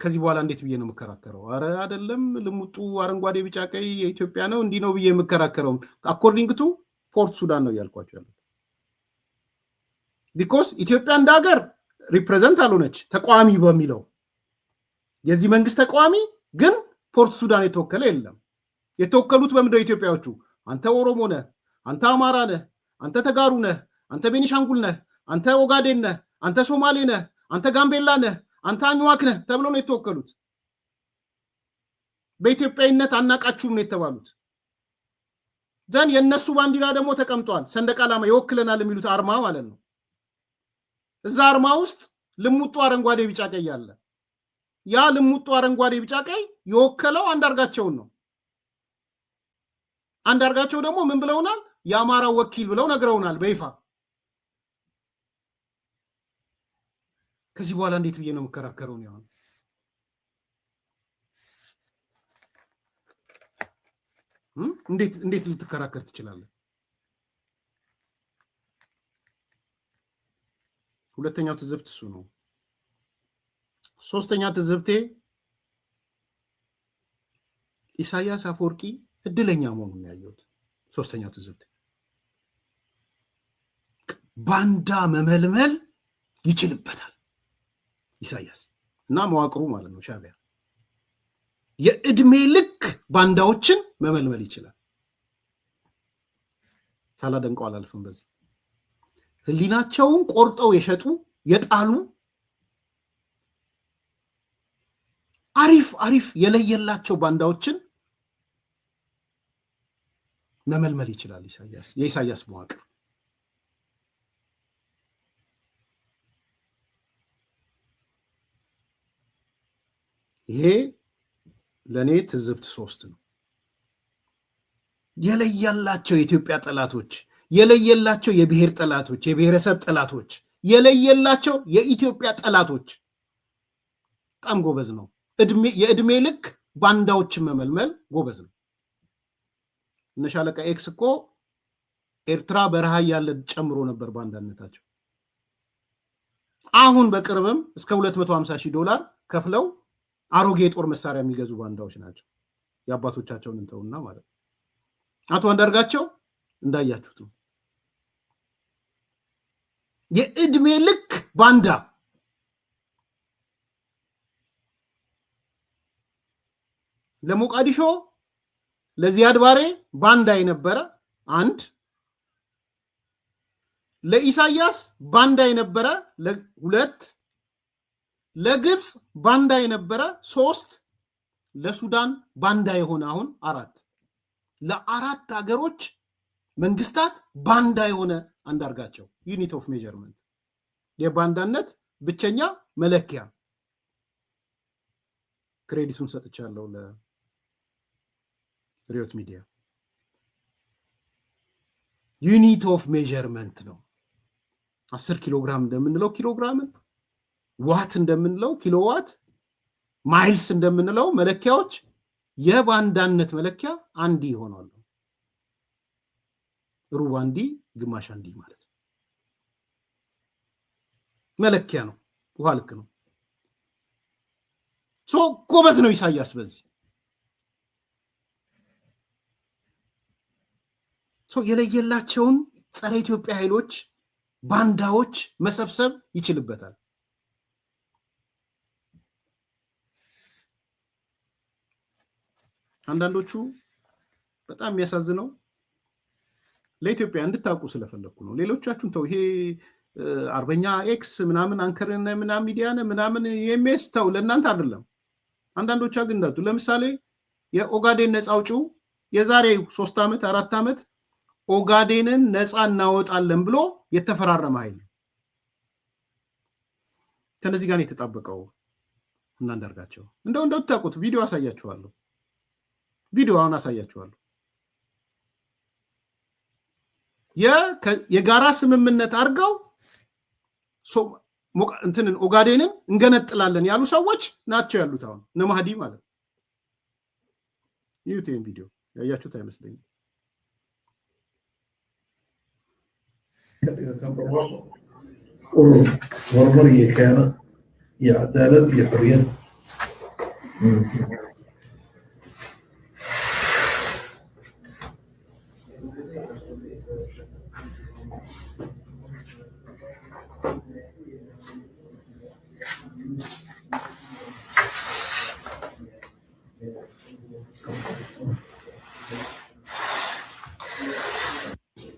ከዚህ በኋላ እንዴት ብዬ ነው የምከራከረው? አረ አይደለም ልሙጡ አረንጓዴ ቢጫ ቀይ የኢትዮጵያ ነው እንዲህ ነው ብዬ የምከራከረው አኮርዲንግ ቱ ፖርት ሱዳን ነው እያልኳቸው ያለው። ቢኮዝ ኢትዮጵያ እንደ ሀገር ሪፕሬዘንት አልሆነች ተቃዋሚ በሚለው የዚህ መንግስት ተቃዋሚ ግን ፖርት ሱዳን የተወከለ የለም። የተወከሉት በምንድነው? ኢትዮጵያዎቹ አንተ ኦሮሞ ነህ፣ አንተ አማራ ነህ፣ አንተ ተጋሩ ነህ፣ አንተ ቤኒሻንጉል ነህ፣ አንተ ኦጋዴን ነህ፣ አንተ ሶማሌ ነህ፣ አንተ ጋምቤላ ነህ፣ አንተ አኝዋክ ነህ ተብሎ ነው የተወከሉት። በኢትዮጵያዊነት አናቃችሁም ነው የተባሉት። ዘን የነሱ ባንዲራ ደግሞ ተቀምጧል። ሰንደቅ ዓላማ ይወክለናል የሚሉት አርማ ማለት ነው። እዛ አርማ ውስጥ ልሙጡ አረንጓዴ ቢጫ ቀይ አለ። ያ ልሙጡ አረንጓዴ ቢጫ ቀይ የወከለው አንዳርጋቸውን ነው። አንዳርጋቸው ደግሞ ምን ብለውናል? የአማራ ወኪል ብለው ነግረውናል በይፋ። ከዚህ በኋላ እንዴት ብዬ ነው የምከራከረው ነው? እንዴት ልትከራከር ትችላለህ? ሁለተኛው ትዝብት እሱ ነው። ሶስተኛ ትዝብቴ ኢሳያስ አፈወርቂ እድለኛ መሆኑን ያየሁት። ሶስተኛው ትዝብቴ ባንዳ መመልመል ይችልበታል ኢሳያስ እና መዋቅሩ ማለት ነው ሻዕቢያ የእድሜ ልክ ባንዳዎችን መመልመል ይችላል። ሳላደንቀው አላልፍም። በዚህ ህሊናቸውን ቆርጠው የሸጡ የጣሉ አሪፍ የለየላቸው ባንዳዎችን መመልመል ይችላል ኢሳያስ። የኢሳያስ መዋቅር ይሄ ለኔ ትዝብት 3 ነው። የለየላቸው የኢትዮጵያ ጠላቶች፣ የለየላቸው የብሔር ጠላቶች፣ የብሔረሰብ ጠላቶች፣ የለየላቸው የኢትዮጵያ ጠላቶች በጣም ጎበዝ ነው። የእድሜ ልክ ባንዳዎችን መመልመል ጎበዝ ነው። እነ ሻለቃ ኤክስ እኮ ኤርትራ በረሃ ያለ ጨምሮ ነበር ባንዳነታቸው። አሁን በቅርብም እስከ $250,000 ከፍለው አሮጌ የጦር መሳሪያ የሚገዙ ባንዳዎች ናቸው። የአባቶቻቸውን እንተውና ማለት ነው። አቶ አንዳርጋቸው እንዳያችሁት ነው። የእድሜ ልክ ባንዳ ለሞቃዲሾ ለዚያድ ባሬ ባንዳ የነበረ አንድ፣ ለኢሳያስ ባንዳ የነበረ 2፣ ለግብፅ ባንዳ የነበረ 3፣ ለሱዳን ባንዳ የሆነ አሁን 4። ለ4 ሀገሮች መንግስታት ባንዳ የሆነ አንዳርጋቸው ዩኒት ኦፍ ሜጀርመንት የባንዳነት ብቸኛ መለኪያ። ክሬዲቱን ሰጥቻለሁ ለሪዮት ሚዲያ። ዩኒት ኦፍ ሜጀርመንት ነው። 10 ኪሎግራም እንደምንለው ኪሎግራምን፣ ዋት እንደምንለው ኪሎዋት፣ ማይልስ እንደምንለው መለኪያዎች የባንዳነት መለኪያ አንዲ ይሆናሉ። ሩብ አንዲ፣ ግማሽ አንዲ ማለት ነው። መለኪያ ነው። ውሃ ልክ ነው። ጎበዝ ነው ኢሳያስ በዚህ። የለየላቸውን ጸረ ኢትዮጵያ ኃይሎች ባንዳዎች መሰብሰብ ይችልበታል። አንዳንዶቹ በጣም የሚያሳዝነው ለኢትዮጵያ እንድታውቁ ስለፈለኩ ነው። ሌሎቻችሁን ተው። ይሄ አርበኛ ኤክስ ምናምን አንከርና ምናምን ሚዲያን ምናምን የሚስተው ለእናንተ አይደለም። አንዳንዶቹ ግን እንዳቱ ለምሳሌ የኦጋዴን ነፃ አውጪው የዛሬ 3 ዓመት 4 ዓመት ኦጋዴንን ነፃ እናወጣለን ብሎ የተፈራረመ ኃይል ከነዚህ ጋር የተጣበቀው እናንዳርጋቸው እንደው ታውቁት። ቪዲዮ አሳያችኋለሁ። ቪዲዮውን አሳያችኋለሁ። የጋራ ስምምነት አድርገው እንትንን ኦጋዴንን እንገነጥላለን ያሉ ሰዎች ናቸው ያሉት አሁን እነ ማህዲ ማለት ነው። ይዩትን ቪዲዮ ያያችሁት አይመስለኝም። horumar iyo keena iyo cadaalad iyo xorriyad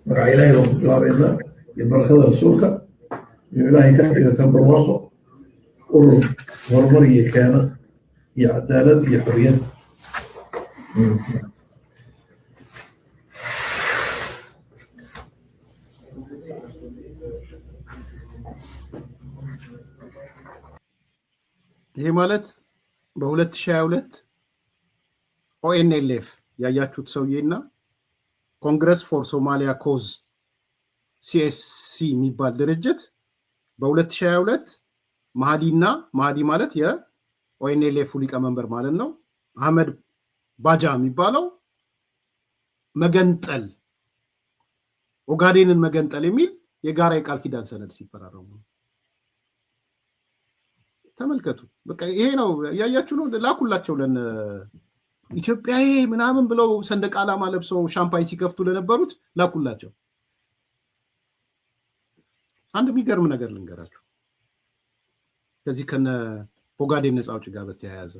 marka ilaahay baan ku bilaabayna iyo barakada rasuulka iyo ilaahay ka dhiga kan barwaaqo urur horumar iyo keena iyo cadaalad iyo xorriyad ይሄ ማለት በ2022 ኦኤንኤልኤፍ ያያችሁት ሰውዬና ኮንግረስ ፎር ሶማሊያ ኮዝ ሲኤስሲ የሚባል ድርጅት በ2022 ማህዲ ማለት የኦኤንኤልኤፍ ሊቀመንበር ማለት ነው። አህመድ ባጃ የሚባለው መገንጠል ኦጋዴንን መገንጠል የሚል የጋራ የቃል ኪዳን ሰነድ ሲፈራረሙ ተመልከቱ። በቃ ይሄ ነው ያያችሁ ነው። ላኩላቸው ለነ ኢትዮጵያዊ ምናምን ብለው ሰንደቅ ዓላማ ለብሰው ሻምፓኝ ሲከፍቱ ለነበሩት ላኩላቸው። አንድ የሚገርም ነገር ልንገራችሁ ከዚህ ከነ ኦጋዴን ነፃ አውጪ ጋር በተያያዘ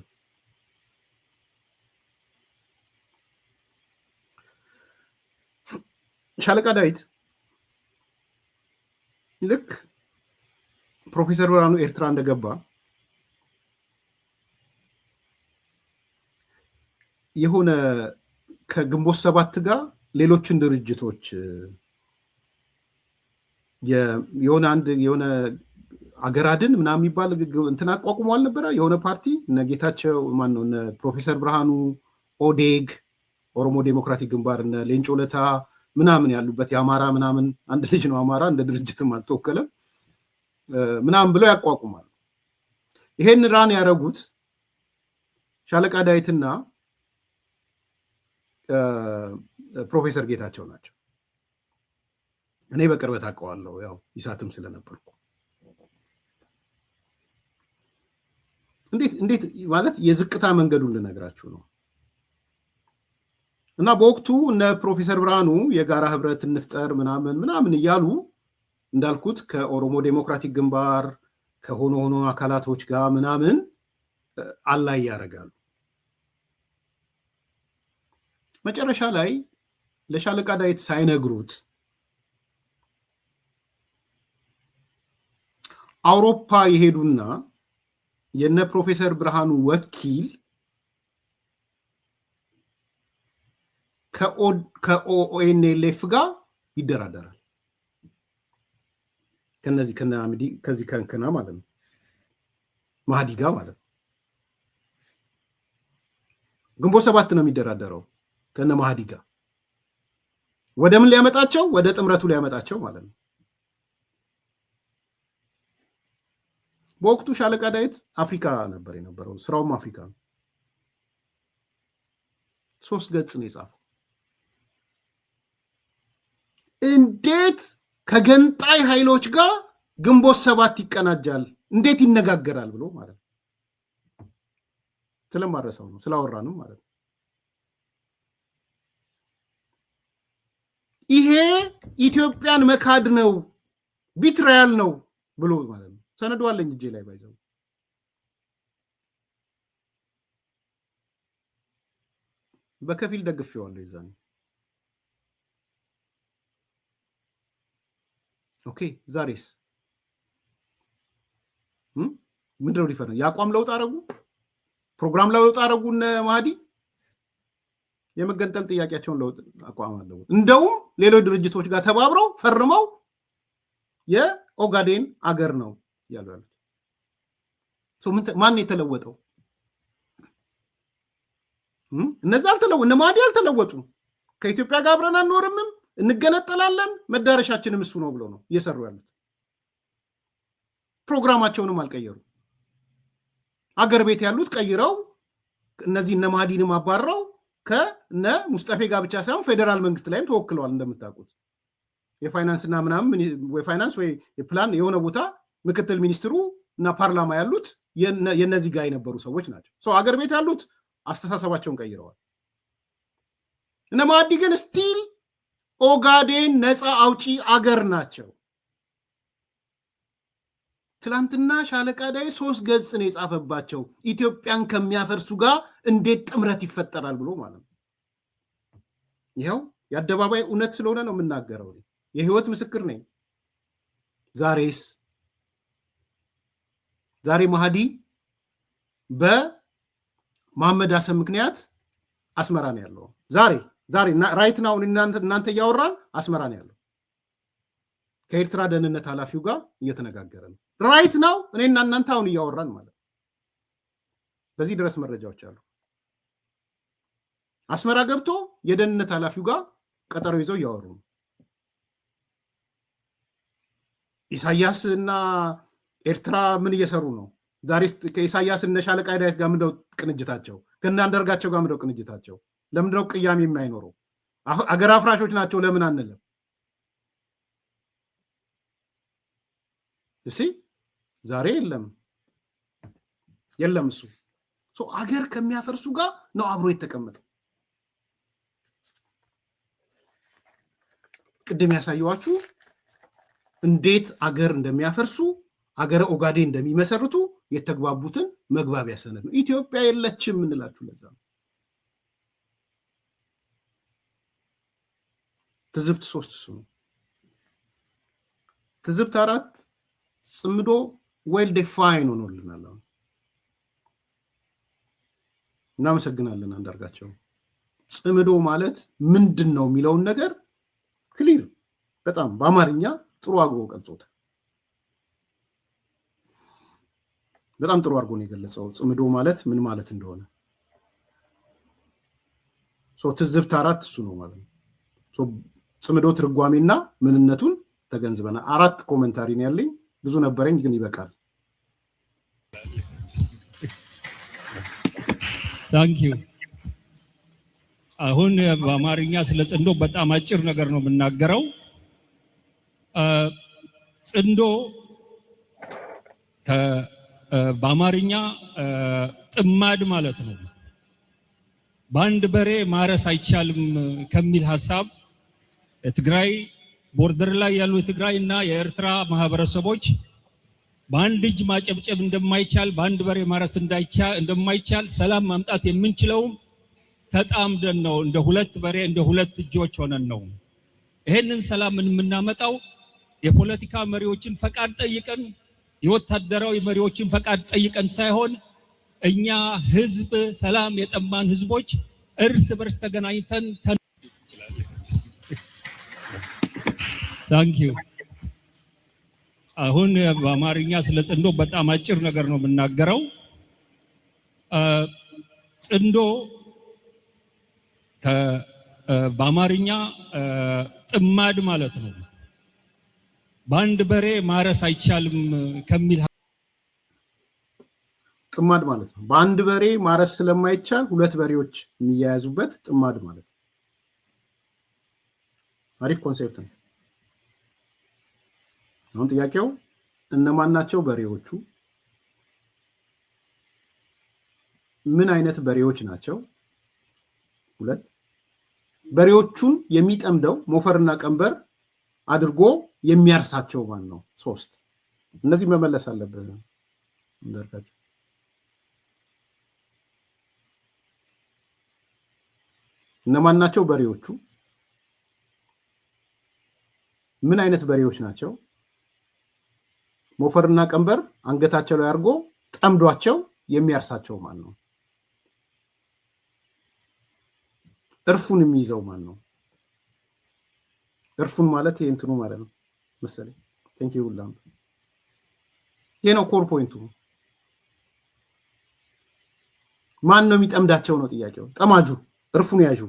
ሻለቃ ዳዊት ልክ ፕሮፌሰር ብርሃኑ ኤርትራ እንደገባ የሆነ ከግንቦት 7 ጋር ሌሎችን ድርጅቶች የሆነ አገራድን ምናምን የሚባል እንትን አቋቁሟል ነበረ። የሆነ ፓርቲ እነ ጌታቸው ማን ነው እነ ፕሮፌሰር ብርሃኑ ኦዴግ ኦሮሞ ዴሞክራቲክ ግንባር እነ ሌንጮ ለታ ምናምን ያሉበት የአማራ ምናምን አንድ ልጅ ነው አማራ እንደ ድርጅትም አልተወከለም ምናምን ብለው ያቋቁማል። ይሄን ራን ያደረጉት ሻለቃ ዳዊትና ፕሮፌሰር ጌታቸው ናቸው። እኔ በቅርበት አውቀዋለሁ ያው ኢሳትም ስለነበርኩ። እንዴት ማለት የዝቅታ መንገዱን ልነግራችሁ ነው። እና በወቅቱ እነ ፕሮፌሰር ብርሃኑ የጋራ ህብረት እንፍጠር ምናምን እያሉ እንዳልኩት ከኦሮሞ ዴሞክራቲክ ግንባር ከሆኖ አካላቶች ጋር ምናምን አላይ ያደርጋሉ። መጨረሻ ላይ ለሻለቃ ዳዊት ሳይነግሩት አውሮፓ የሄዱና የነ ፕሮፌሰር ብርሃኑ ወኪል ከኦኤንኤልኤፍ ጋር ይደራደራል። ከዚህ ከንክና ማለት ነው ማህዲ ጋር ማለት ነው። ግንቦት 7 ነው የሚደራደረው ከነ ማህዲ ጋር ወደ ምን ሊያመጣቸው ወደ ጥምረቱ ሊያመጣቸው ማለት ነው። በወቅቱ ሻለቃ ዳዊት አፍሪካ ነበር የነበረው፣ ስራውም አፍሪካ ነው። 3 ገጽ ነው የጻፈው። እንዴት ከገንጣይ ኃይሎች ጋር ግንቦት 7 ይቀናጃል፣ እንዴት ይነጋገራል ብሎ ማለት ነው። ስለማረሰው ነው ስላወራንም ማለት ነው። ይሄ ኢትዮጵያን መካድ ነው ቢትራያል ነው ብሎ ማለት ነው። ሰነዱ አለኝ እጄ ላይ ባይዘው በከፊል ደግፌዋለሁ ይዛኔ። ኦኬ ዛሬስ ምንድነው ሊፈርም? የአቋም ለውጥ አረጉ፣ ፕሮግራም ለውጥ አረጉ። እነ ማህዲ የመገንጠል ጥያቄያቸውን ለውጥ አቋም አለው። እንደውም ሌሎች ድርጅቶች ጋር ተባብረው ፈርመው የኦጋዴን አገር ነው ያሉ ያሉት። ማን የተለወጠው? እነዛ አልተለወጡ፣ እነ ማህዲ አልተለወጡ። ከኢትዮጵያ ጋር አብረን አንኖርምም እንገነጠላለን መዳረሻችንም እሱ ነው ብለው ነው እየሰሩ ያሉት። ፕሮግራማቸውንም አልቀየሩ። አገር ቤት ያሉት ቀይረው እነዚህ እነ ማህዲንም አባረው ከነ ሙስጠፌ ጋር ብቻ ሳይሆን ፌዴራል መንግስት ላይም ተወክለዋል። እንደምታውቁት የፋይናንስና ምናምን ወይ ፋይናንስ ወይ የፕላን የሆነ ቦታ ምክትል ሚኒስትሩ እና ፓርላማ ያሉት የነዚህ ጋር የነበሩ ሰዎች ናቸው። ሰው አገር ቤት ያሉት አስተሳሰባቸውን ቀይረዋል። እነ ማህዲ ግን ስቲል ኦጋዴን ነፃ አውጪ አገር ናቸው። ትላንትና ሻለቃ ዳዊት 3 ገጽ ነው የጻፈባቸው ኢትዮጵያን ከሚያፈርሱ ጋር እንዴት ጥምረት ይፈጠራል ብሎ ማለት ነው። ይኸው የአደባባይ እውነት ስለሆነ ነው የምናገረው። የህይወት ምስክር ነኝ። ዛሬ ማህዲ በመሐመድ ሀሰን ምክንያት አስመራ ነው ያለው። ዛሬ ራይት ናው እናንተ እያወራን አስመራ ነው ያለው። ከኤርትራ ደህንነት ኃላፊው ጋር እየተነጋገረ ነው። ራይት ናው እኔና እናንተ አሁን እያወራን ማለት በዚህ ድረስ መረጃዎች አሉ። አስመራ ገብቶ የደህንነት ኃላፊው ጋር ቀጠሮ ይዘው እያወሩ ነው። ኢሳያስ እና ኤርትራ ምን እየሰሩ ነው? ዛሬ ከኢሳያስ እና ሻለቃ ዳዊት ጋር ምንድነው ቅንጅታቸው? ከእነ አንዳርጋቸው ጋር ምንድነው ቅንጅታቸው? ለምንድነው ቅያሜ የማይኖረው? አገር አፍራሾች ናቸው ለምን አንልም? እሺ ዛሬ የለም እሱ አገር ከሚያፈርሱ ጋር ነው አብሮ የተቀመጠው። ቅድም ያሳየዋችሁ እንዴት አገር እንደሚያፈርሱ አገረ ኦጋዴን እንደሚመሰርቱ የተግባቡትን መግባቢያ ሰነድ ነው። ኢትዮጵያ የለችም እንላችሁ ለዛ ነው። ትዝብት 3 እሱ ነው። ትዝብት 4 ጽምዶ ዌል ዲፋይን ሆኖልናል። እናመሰግናለን አንዳርጋቸው። ጽምዶ ማለት ምንድነው የሚለውን ነገር ክሊር በጣም በአማርኛ ጥሩ አድርጎ ገልጾታል። በጣም ጥሩ አድርጎ ነው የገለጸው ጽምዶ ማለት ምን ማለት እንደሆነ። ትዝብት 4 እሱ ነው ማለት ነው። ጽምዶ ትርጓሜና ምንነቱን ተገንዝበናል። 4 ኮሜንታሪ ነው ያለኝ፣ ብዙ ነበረኝ ግን ይበቃል። ታንክ ዩ። አሁን በአማርኛ ስለ ጽንዶ በጣም አጭር ነገር ነው የምናገረው። ጽንዶ በአማርኛ ጥማድ ማለት ነው። በአንድ በሬ ማረስ አይቻልም ከሚል ሐሳብ ትግራይ ቦርደር ላይ ያሉ የትግራይ እና የኤርትራ ማህበረሰቦች በአንድ እጅ ማጨብጨብ እንደማይቻል፣ በአንድ በሬ ማረስ እንደማይቻል ሰላም ማምጣት የምንችለው ተጣምደን ነው። እንደ ሁለት በሬ እንደ ሁለት እጆች ሆነን ነው። ይሄንን ሰላም የምናመጣው የፖለቲካ መሪዎችን ፈቃድ ጠይቀን የወታደራዊ መሪዎችን ፈቃድ ጠይቀን ሳይሆን እኛ ህዝብ ሰላም የጠማን ህዝቦች እርስ በርስ ተገናኝተን ታንክ ዩ። አሁን በአማርኛ ስለ ጽንዶ በጣም አጭር ነገር ነው የምናገረው። ጽንዶ በአማርኛ ጥማድ ማለት ነው። በአንድ በሬ ማረስ አይቻልም ከሚል ጥማድ ማለት ነው። በአንድ በሬ ማረስ ስለማይቻል ሁለት በሬዎች የሚያያዙበት ጥማድ ማለት ነው። አሪፍ ኮንሴፕት ነው። አሁን ጥያቄው እነማን ናቸው በሬዎቹ? ምን አይነት በሬዎች ናቸው? 2 በሬዎቹን የሚጠምደው ሞፈርና ቀንበር አድርጎ የሚያርሳቸው ማን ነው? 3 እነዚህ መመለስ አለብን እንደርካቸው። እነማን ናቸው በሬዎቹ? ምን አይነት በሬዎች ናቸው? ሞፈርና ቀንበር አንገታቸው ላይ አድርጎ ጠምዷቸው የሚያርሳቸው ማን ነው? እርፉን የሚይዘው ማን ነው? እርፉን ማለት የእንትኑ ማለት ነው መሰለኝ። ቴንክ ዩ ሁላም ይሄ ነው ኮር ፖይንቱ። ማን ነው የሚጠምዳቸው ነው ጥያቄው። ጠማጁ እርፉን ያዡ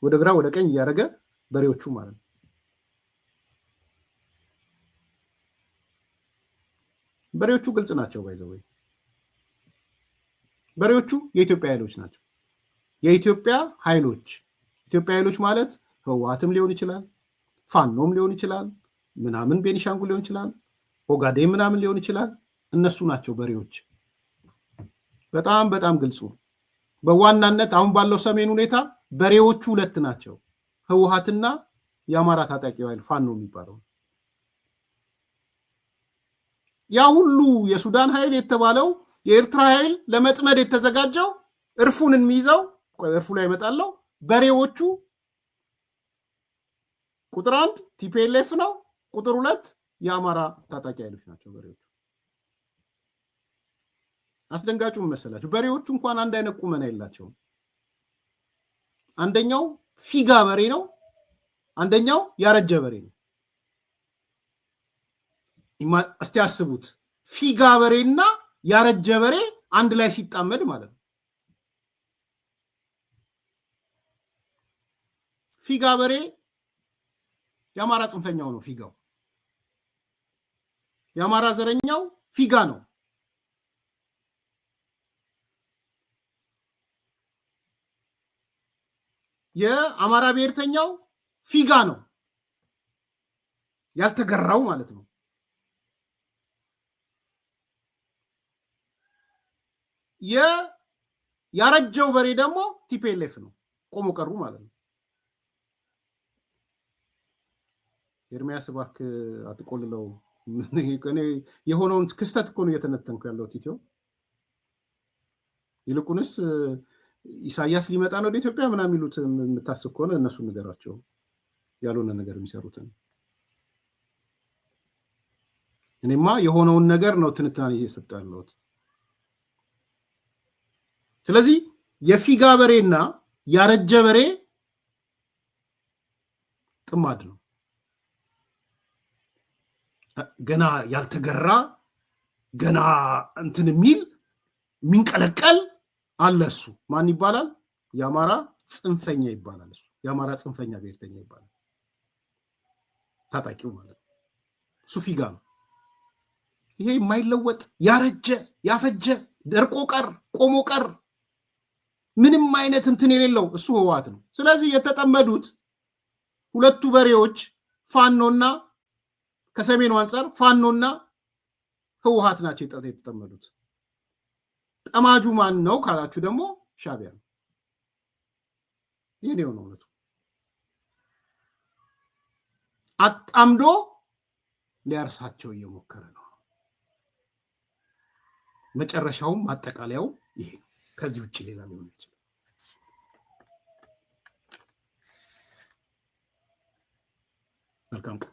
ወደ ግራ ወደ ቀኝ እያደረገ በሬዎቹ ማለት ነው። በሬዎቹ ግልጽ ናቸው። ባይዘው በሬዎቹ የኢትዮጵያ ኃይሎች ናቸው። የኢትዮጵያ ኃይሎች ማለት ህወሓትም ሊሆን ይችላል፣ ፋኖም ሊሆን ይችላል፣ ምናምን ቤኒሻንጉል ሊሆን ይችላል፣ ኦጋዴን ምናምን ሊሆን ይችላል። እነሱ ናቸው በሬዎች። በጣም በጣም ግልጹ። በዋናነት አሁን ባለው ሰሜን ሁኔታ በሬዎቹ 2 ናቸው፣ ህወሓትና የአማራ ታጣቂ ኃይል ፋኖ የሚባለው። ያ ሁሉ የሱዳን ኃይል የተባለው የኤርትራ ኃይል ለመጥመድ የተዘጋጀው እርፉን የሚይዘው እርፉ ላይ እመጣለሁ። በሬዎቹ ቁጥር 1 ቲፒኤልኤፍ ነው፣ ቁጥር 2 የአማራ ታጣቂ ኃይሎች ናቸው በሬዎቹ። አስደንጋጩ መሰላችሁ በሬዎቹ እንኳን አንድ አይነት ቁመና የላቸውም። አንደኛው ፊጋ በሬ ነው፣ አንደኛው ያረጀ በሬ ነው። እስቲ አስቡት፣ ፊጋ በሬና ያረጀ በሬ አንድ ላይ ሲጣመድ ማለት ነው። ፊጋ በሬ የአማራ ጽንፈኛው ነው። ፊጋው የአማራ ዘረኛው ፊጋ ነው። የአማራ ብሔርተኛው ፊጋ ነው፣ ያልተገራው ማለት ነው። ያረጀው በሬ ደግሞ ቲፒኤልኤፍ ነው፣ ቆሞ ቀሩ ማለት ነው። ኤርሚያስ እባክህ አትቆልለው። የሆነውን ክስተት እኮ ነው እየተነተንኩ ያለው ኢትዮ። ይልቁንስ ኢሳያስ ሊመጣ ነው ወደ ኢትዮጵያ ምናምን የሚሉት የምታስብ ከሆነ እነሱ ንገራቸው። ያልሆነ ነገር የሚሰሩትን። እኔማ የሆነውን ነገር ነው ትንታኔ እየሰጠሁ ያለሁት። ስለዚህ የፊጋ በሬና ያረጀ በሬ ጥማድ ነው። ገና ያልተገራ ገና እንትን የሚል የሚንቀለቀል አለ። እሱ ማን ይባላል? የአማራ ጽንፈኛ ይባላል። እሱ የአማራ ጽንፈኛ ብሔርተኛ ይባላል። ታጣቂው ማለት ነው። እሱ ፊጋ ነው። ይሄ የማይለወጥ ያረጀ ያፈጀ ደርቆ ቀር ቆሞ ቀር ምንም አይነት እንትን የሌለው እሱ ህወሓት ነው። ስለዚህ የተጠመዱት ሁለቱ በሬዎች ፋኖና ከሰሜኑ አንፃር ፋኖና ህወሓት ናቸው የተጠመዱት። ጠማጁ ማን ነው ካላችሁ ደግሞ ሻዕቢያ ነው። ይሄ ነው እውነቱ። አጣምዶ ሊያርሳቸው እየሞከረ ነው። መጨረሻውም አጠቃላዩ ይሄ ነው። ከዚህ ውጭ ሌላ ሊሆን ይችላል። መልካም ቀን።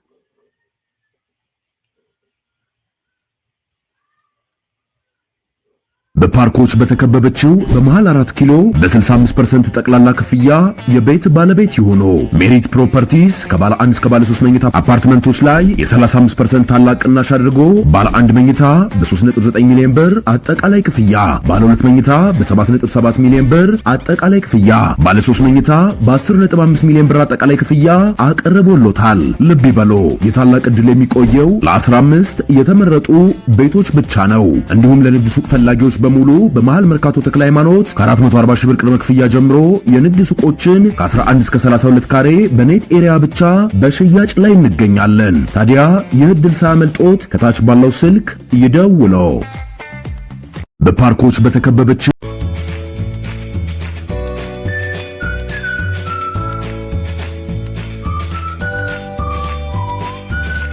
በፓርኮች በተከበበችው በመሃል 4 ኪሎ በ65% ጠቅላላ ክፍያ የቤት ባለቤት ይሆኑ ሜሪት ፕሮፐርቲስ ከባለ 1 እስከ ባለ 3 መኝታ አፓርትመንቶች ላይ የ35% ታላቅ ቅናሽ አድርጎ ባለ 1 መኝታ በ3.9 ሚሊዮን ብር አጠቃላይ ክፍያ፣ ባለ 2 መኝታ በ7.7 ሚሊዮን ብር አጠቃላይ ክፍያ፣ ባለ 3 መኝታ በ10.5 ሚሊዮን ብር አጠቃላይ ክፍያ አቀርቦሎታል። ልብ ይበሉ፣ የታላቅ ዕድል የሚቆየው ለ15 የተመረጡ ቤቶች ብቻ ነው። እንዲሁም ለንግድ ሱቅ ፈላጊዎች በሙሉ በመሃል መርካቶ ተክለ ሃይማኖት ከ440 ሺህ ብር ቅድመ ክፍያ ጀምሮ የንግድ ሱቆችን ከ11 እስከ 32 ካሬ በኔት ኤሪያ ብቻ በሽያጭ ላይ እንገኛለን። ታዲያ ይህ ዕድል ሳያመልጦት ከታች ባለው ስልክ ይደውሉ። በፓርኮች በተከበበች